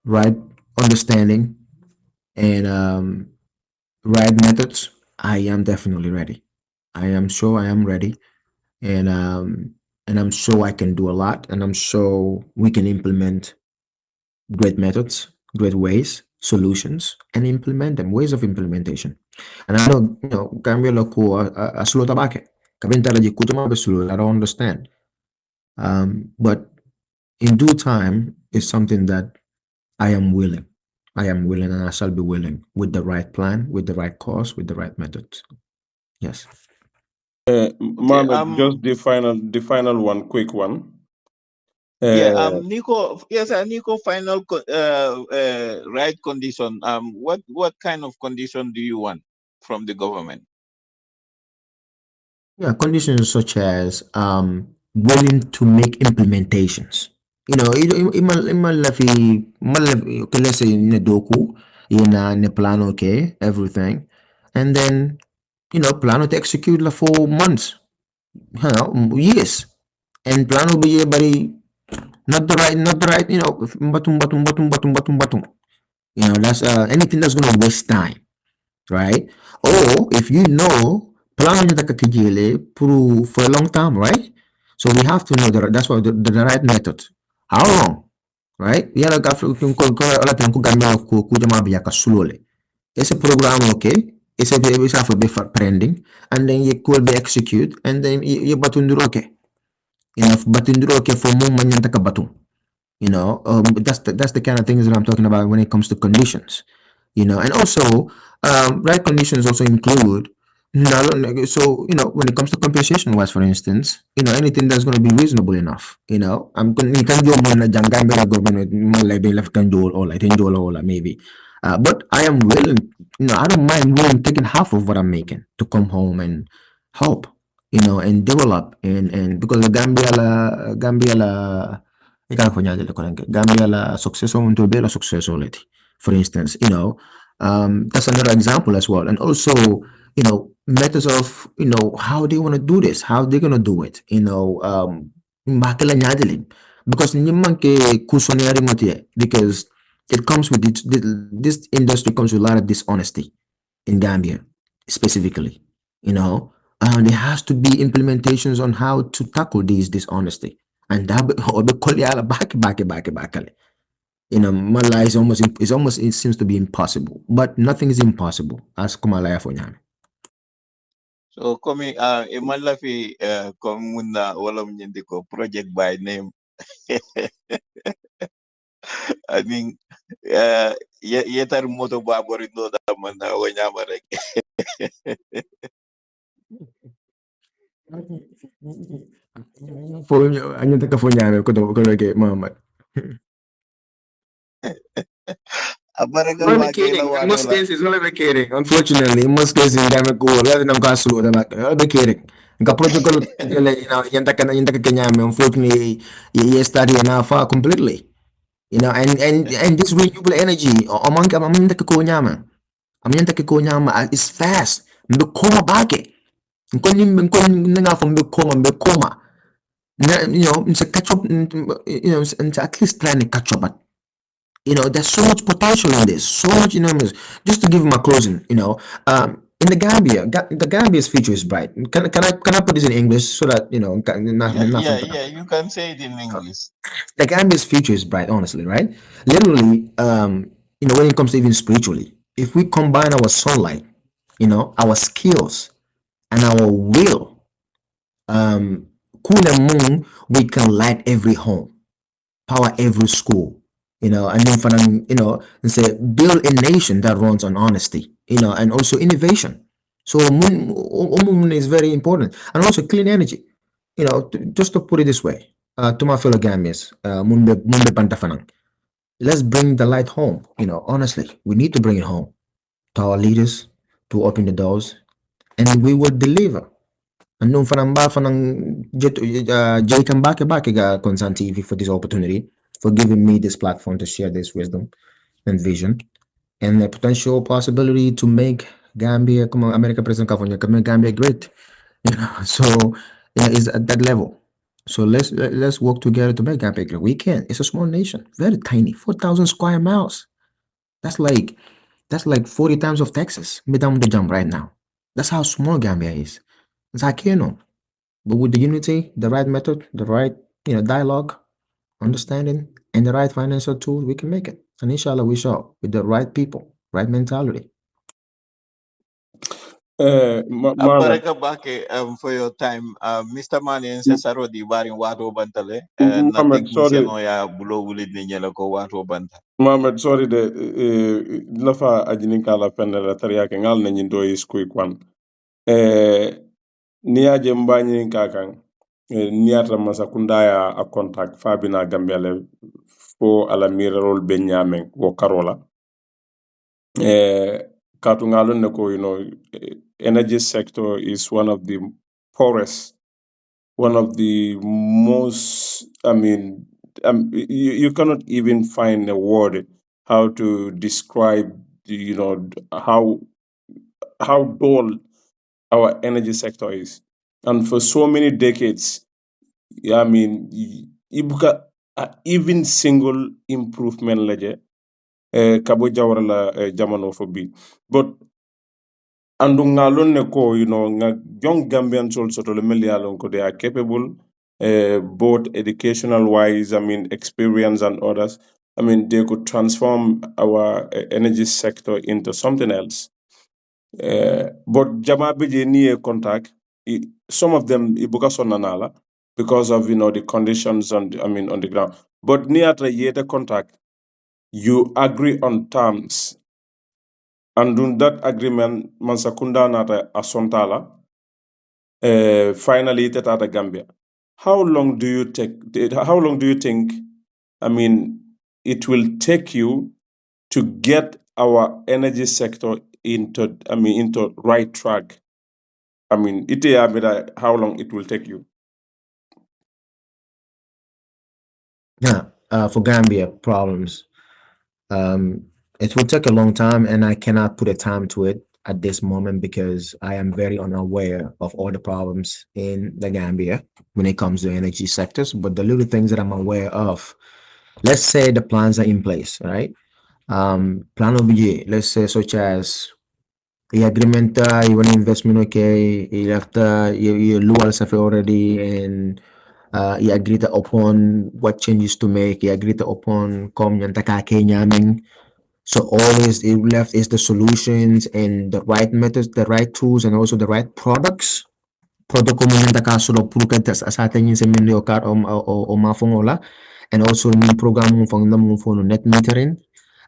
right understanding, and right methods, I am definitely ready. I am sure I am ready, and I'm sure I can do a lot, and I'm sure we can implement great methods, great ways, solutions, and implement them, ways of implementation. And I know, Gambia loko a slow tabake. Kabintala ji kutuma besulu, I don't understand. But in due time is something that I am willing. I am willing and I shall be willing with the right plan, with the right course, with the right methods. Yes. Mohamed, just the final one, quick one. Nico, yes, Nico, final right condition. What kind of condition do you want from the government? Yeah, conditions such as willing to make implementations. Okay, let's say in a doku, in a plan, okay, everything, and then plan to execute for months, years, and plan will be very not the right, batum. That's anything that's gonna waste time, right? Or if plan nyo kakakijili for a long time, right? So we have to know that's why the right method. How long, right? Yala gafu ala tanku gamma ku jama biya kasulole. It's a program, okay? It's a be pending, and then you could be execute, and then you batunduro okay. Batunduro okay for mo manyanta ka batum. That's the kind of things that I'm talking about when it comes to conditions. And also right conditions also include so when it comes to compensation wise, for instance, anything that's going to be reasonable enough. I'm going to do more than Gambia government maybe left can do or like maybe. But I am willing, I don't mind willing taking half of what I'm making to come home and help, and develop and because the Gambia la Gambia la successful into be la successolity. For instance, that's another example as well. And also, methods of, how they want to do this, how they're gonna do it, makala nyadilin. Because nyimman ke kusoneri motie, because it comes with this industry comes with a lot of dishonesty in Gambia, specifically. There has to be implementations on how to tackle these dishonesty. And that Mala is almost it seems to be impossible, but nothing is impossible as Kumalaya for Nyame. So coming imala fi komuna wala mnyindi ko project by name. I mean yetar moto babori no da man na wanyama rek. For anya taka for Nyame ko ke Muhammad. Abaraka I'm ba ke la kidding. In most wanola. cases, I'm kidding. Unfortunately, in most cases, I'm cool. Rather than go slow, I'm kidding. Nga protocol, yung taka Nyame. Unfortunately, you study enough completely. And this renewable energy, among the Nyama. Amyanta ke Nyama is fast. Mbekoma bake. Nkoni nga from Mbekoma. It's a catch up, it's at least trying to catch up. But, there's so much potential in this, so much enormous. Just to give my closing, in the Gambia, the Gambia's future is bright. Can I put this in English so that Yeah, you can say it in English. the Gambia's future is bright, honestly, right? Literally, when it comes to even spiritually, if we combine our sunlight, our skills, and our will, cool and moon, we can light every home, power every school, and then and say build a nation that runs on honesty, and also innovation. So moon is very important, and also clean energy. Just to put it this way, to my fellow Gambians, munde pantafanang, let's bring the light home. Honestly, we need to bring it home to our leaders to open the doors, and we will deliver. Andun fanang ba fanang Jay Kambake ga Concern TV for this opportunity, for giving me this platform to share this wisdom and vision and the potential possibility to make Gambia, come on, America President California, can make Gambia great. So yeah, it's at that level. So let's work together to make Gambia great. We can. It's a small nation, very tiny, 4,000 square miles. That's like 40 times of Texas. Midam the jump right now. That's how small Gambia is. It's like but with the unity, the right method, the right dialogue, understanding, and the right financial tools, we can make it. And inshallah, we shall with the right people, right mentality. Mohamed, Abaraka bake for your time. Mr. Mani and Cesaro di barin wato bantale. Na Mohamed, technician sorry, o ya bulo wulid ni nyela ko wato banta. Mohamed, sorry de lafa ajinin kala penne la tariya ke ngal na nyindo is quick one. Niaje mbanyinin kakan. Niata masakunda ya a contact Fabina Gambia le fo ala mirarol benyamen wo karola. Katungalon ne ko energy sector is one of the poorest, one of the most, you cannot even find a word how to describe how dull our energy sector is. And for so many decades, ibuka even single improvement leje kabo jawara jamano fo bi. But andu ngalon ne ko nga young Gambians also to the ko they are capable, both educational wise, experience and others. They could transform our energy sector into something else. But jama bije ni contact, some of them ibuka sonanala, because of the conditions on the ground. But near the contract, you agree on terms, and on that agreement, Mansakunda nata asontala. Finally, it at Gambia. How long do you think? It will take you to get our energy sector into right track. How long it will take you? Yeah, for Gambia problems, it will take a long time, and I cannot put a time to it at this moment because I am very unaware of all the problems in the Gambia when it comes to energy sectors. But the little things that I'm aware of, let's say the plans are in place, right? Plan OBJ, let's say such as the agreement, you want investment, okay, you have to, you lual stuff already, and you agree upon what changes to make, you agree upon come nyanta ka nyaming. So always it left is the solutions and the right methods, the right tools, and also the right products. Product ko nyanta ka solo pulukan sa atin yung seminyo ka o mafongola, and also yung program mo fang namun fono net metering.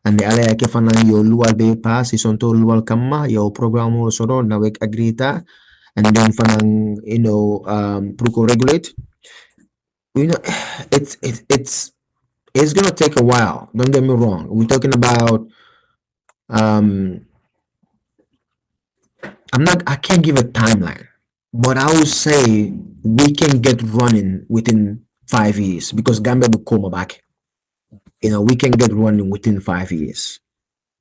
And the area ke fana yo lual be pass isonto lual kama yo program mo soro na wek agrita, and then fanang pruko regulate. You know, it's gonna take a while. Don't get me wrong. We're talking about um I can't give a timeline, but I would say we can get running within 5 years because Gambia will come back. We can get running within 5 years.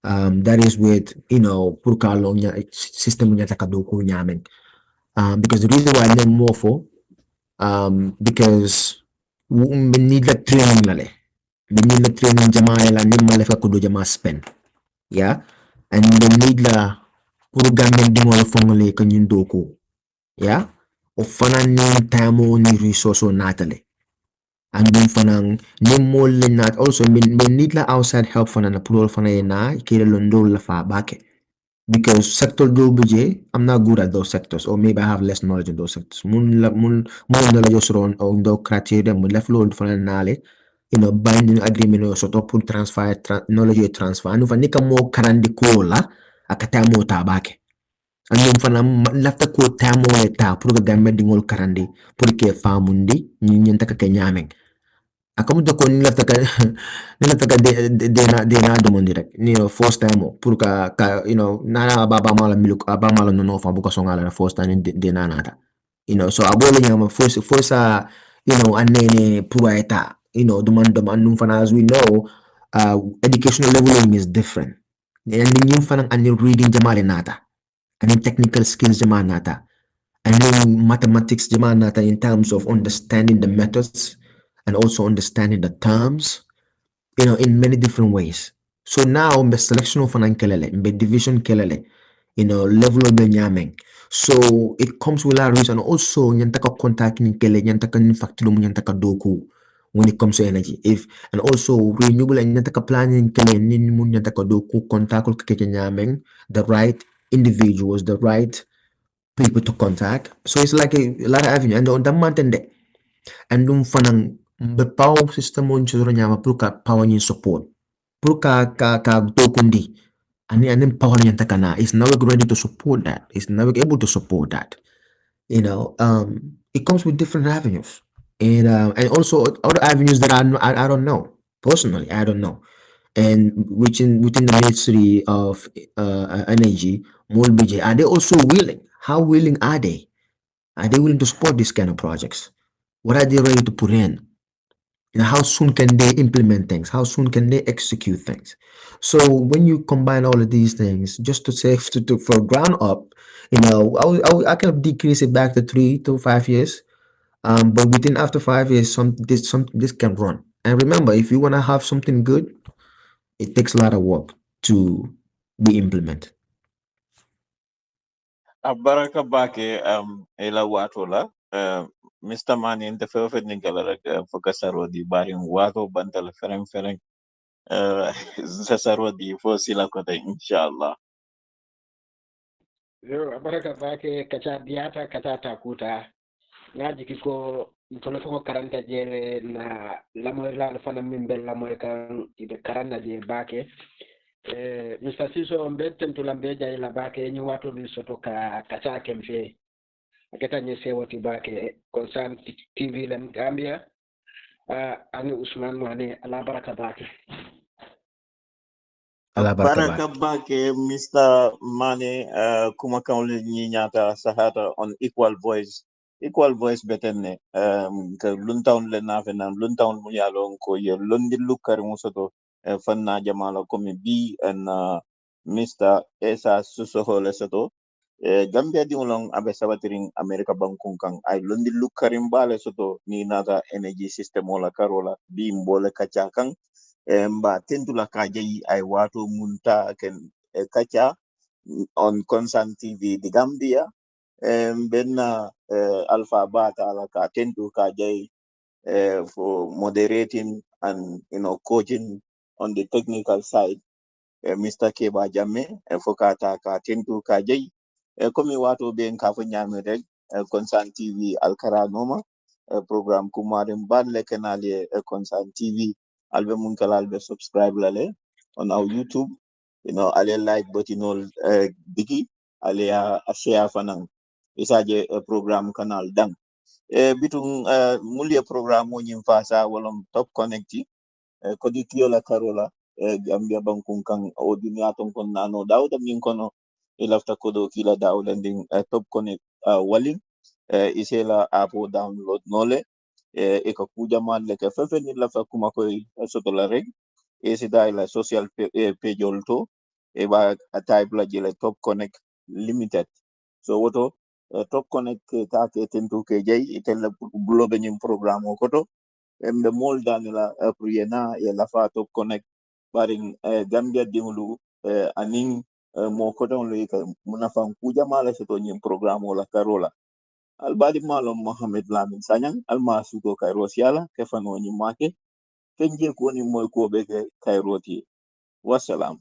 That is with purkalo system niya takaduko namin. Because the reason why I'm more for because we need the training lale. We need the training jama la ni malefka kudo jama spend. Yeah, and we need la puro gamen di mo fongole kanyun doko. Yeah, o fanan ni tamo ni resource natale. And then fanang ni mo not also we need la outside help fanan na puro fanay na kila londo la fa bake. Because sector do budget, I'm not good at those sectors, or maybe I have less knowledge in those sectors. Mun la just run on the criteria, mun left load for nale, binding agreement or sort of put transfer, knowledge transfer. Anu fanika mo karandi kola, akatamo tabake. Anu fana lafta ko tamo eta, purga gamme dingol karandi, purke famundi, nyintaka kenyameng. Akamu to ko nila taka dena do mon direct first time pour ka nana baba mala miluk aba mala no fa buka songa la first time dena nata so abole nyama forsa anene pour eta demand num fana as we know educational leveling is different and nyum fana an reading jamale nata and technical skills jamale nata and then mathematics nata in terms of understanding the methods and also understanding the terms, in many different ways. So now the selection of an kelele, the division kelele, level of the nyameng. So it comes with a reason also nyantaka contact ni kele nyantaka ni factory nyantaka doku when it comes to energy. And also renewable and nyantaka planning kele ni nyantaka doku contact keke nyameng, the right individuals, the right people to contact. So it's like a lot of avenue and on the mountain and fanang the power system on chudro nyama pruka power ni support pruka ka dokundi and power ni takana is now ready to support that, is now able to support that. It comes with different avenues, and also other avenues that I don't know personally. I don't know. And within the Ministry of Energy, MOLBJ, are they also willing? How willing are they? Are they willing to support these kind of projects? What are they ready to put in? How soon can they implement things? How soon can they execute things? So when you combine all of these things, just to say for ground up, I can decrease it back to 3 to 5 years. But within after 5 years, this can run. And remember, if you want to have something good, it takes a lot of work to be implemented. Baraka bake ela wato la Mr. Mani inte fefe ningala rek fokasaro di bari wato bantal fereng sasaro di fo sila kote inshallah. Yo baraka bake kacha diata kata takuta ngaji kiko tono ko karanta jere na lamoy la fana min bel lamoy kan ibe karanda je bake Mr. Siso mbeten tulambe jay la bake ni watu ni soto ka kata kemfe aketa nye sewoti bake concern TV lam Gambia ani Usman Mane ala baraka bake ala Baraka Bake, Mr. Mane, kuma kaule nyata sahata on equal voice. Equal voice betenne. Ka luntaun le nafena, luntaun muyalon ko ye lundi lukar musoto fanna jamala komi B and Mr. Essa Susoho lesoto. Gambia di ulong abe sabatiring Amerika bangkung kang ay lundi lukarin bale soto ni nata energy system wala karola bi mbole kachakang mba tentula kajayi ay wato munta ken kacha on Concern TV di Gambia benna Alpha Bata ala ka tentu kajayi for moderating and coaching on the technical side Mr. Keba Jamme fokata ka tentu kajayi komi wato ben ka fo nyame rek Concern TV alkara noma program kumarin balle kenali Concern TV albe mun kala albe subscribe lale on our YouTube ale like button digi ale a share fanan isaje program canal dang bitung mulie program mo nyim fasa wolom top connecti kodi la karola Gambia bankun kan o dunia ton kon nano dawda min kono ilafta kodo kila dawlanding top connect walin isela apo download nole e ka kuja malle ka fefe ni lafa kuma koy soto la reg e si dai la social page olto e ba a type la jele top connect limited so woto top connect ka ke tentu ke jay itel blobe nyim programme o koto embe molda ni la priena e lafa top connect baring Gambia dimulu aning mo koton lo ka munafan kuja mala soto nyim programme o la karola albadi malo Mohamed Lamin Sanyang alma suko kairo siala kefano ni make kenje ko ni moy ko be kairoti wassalam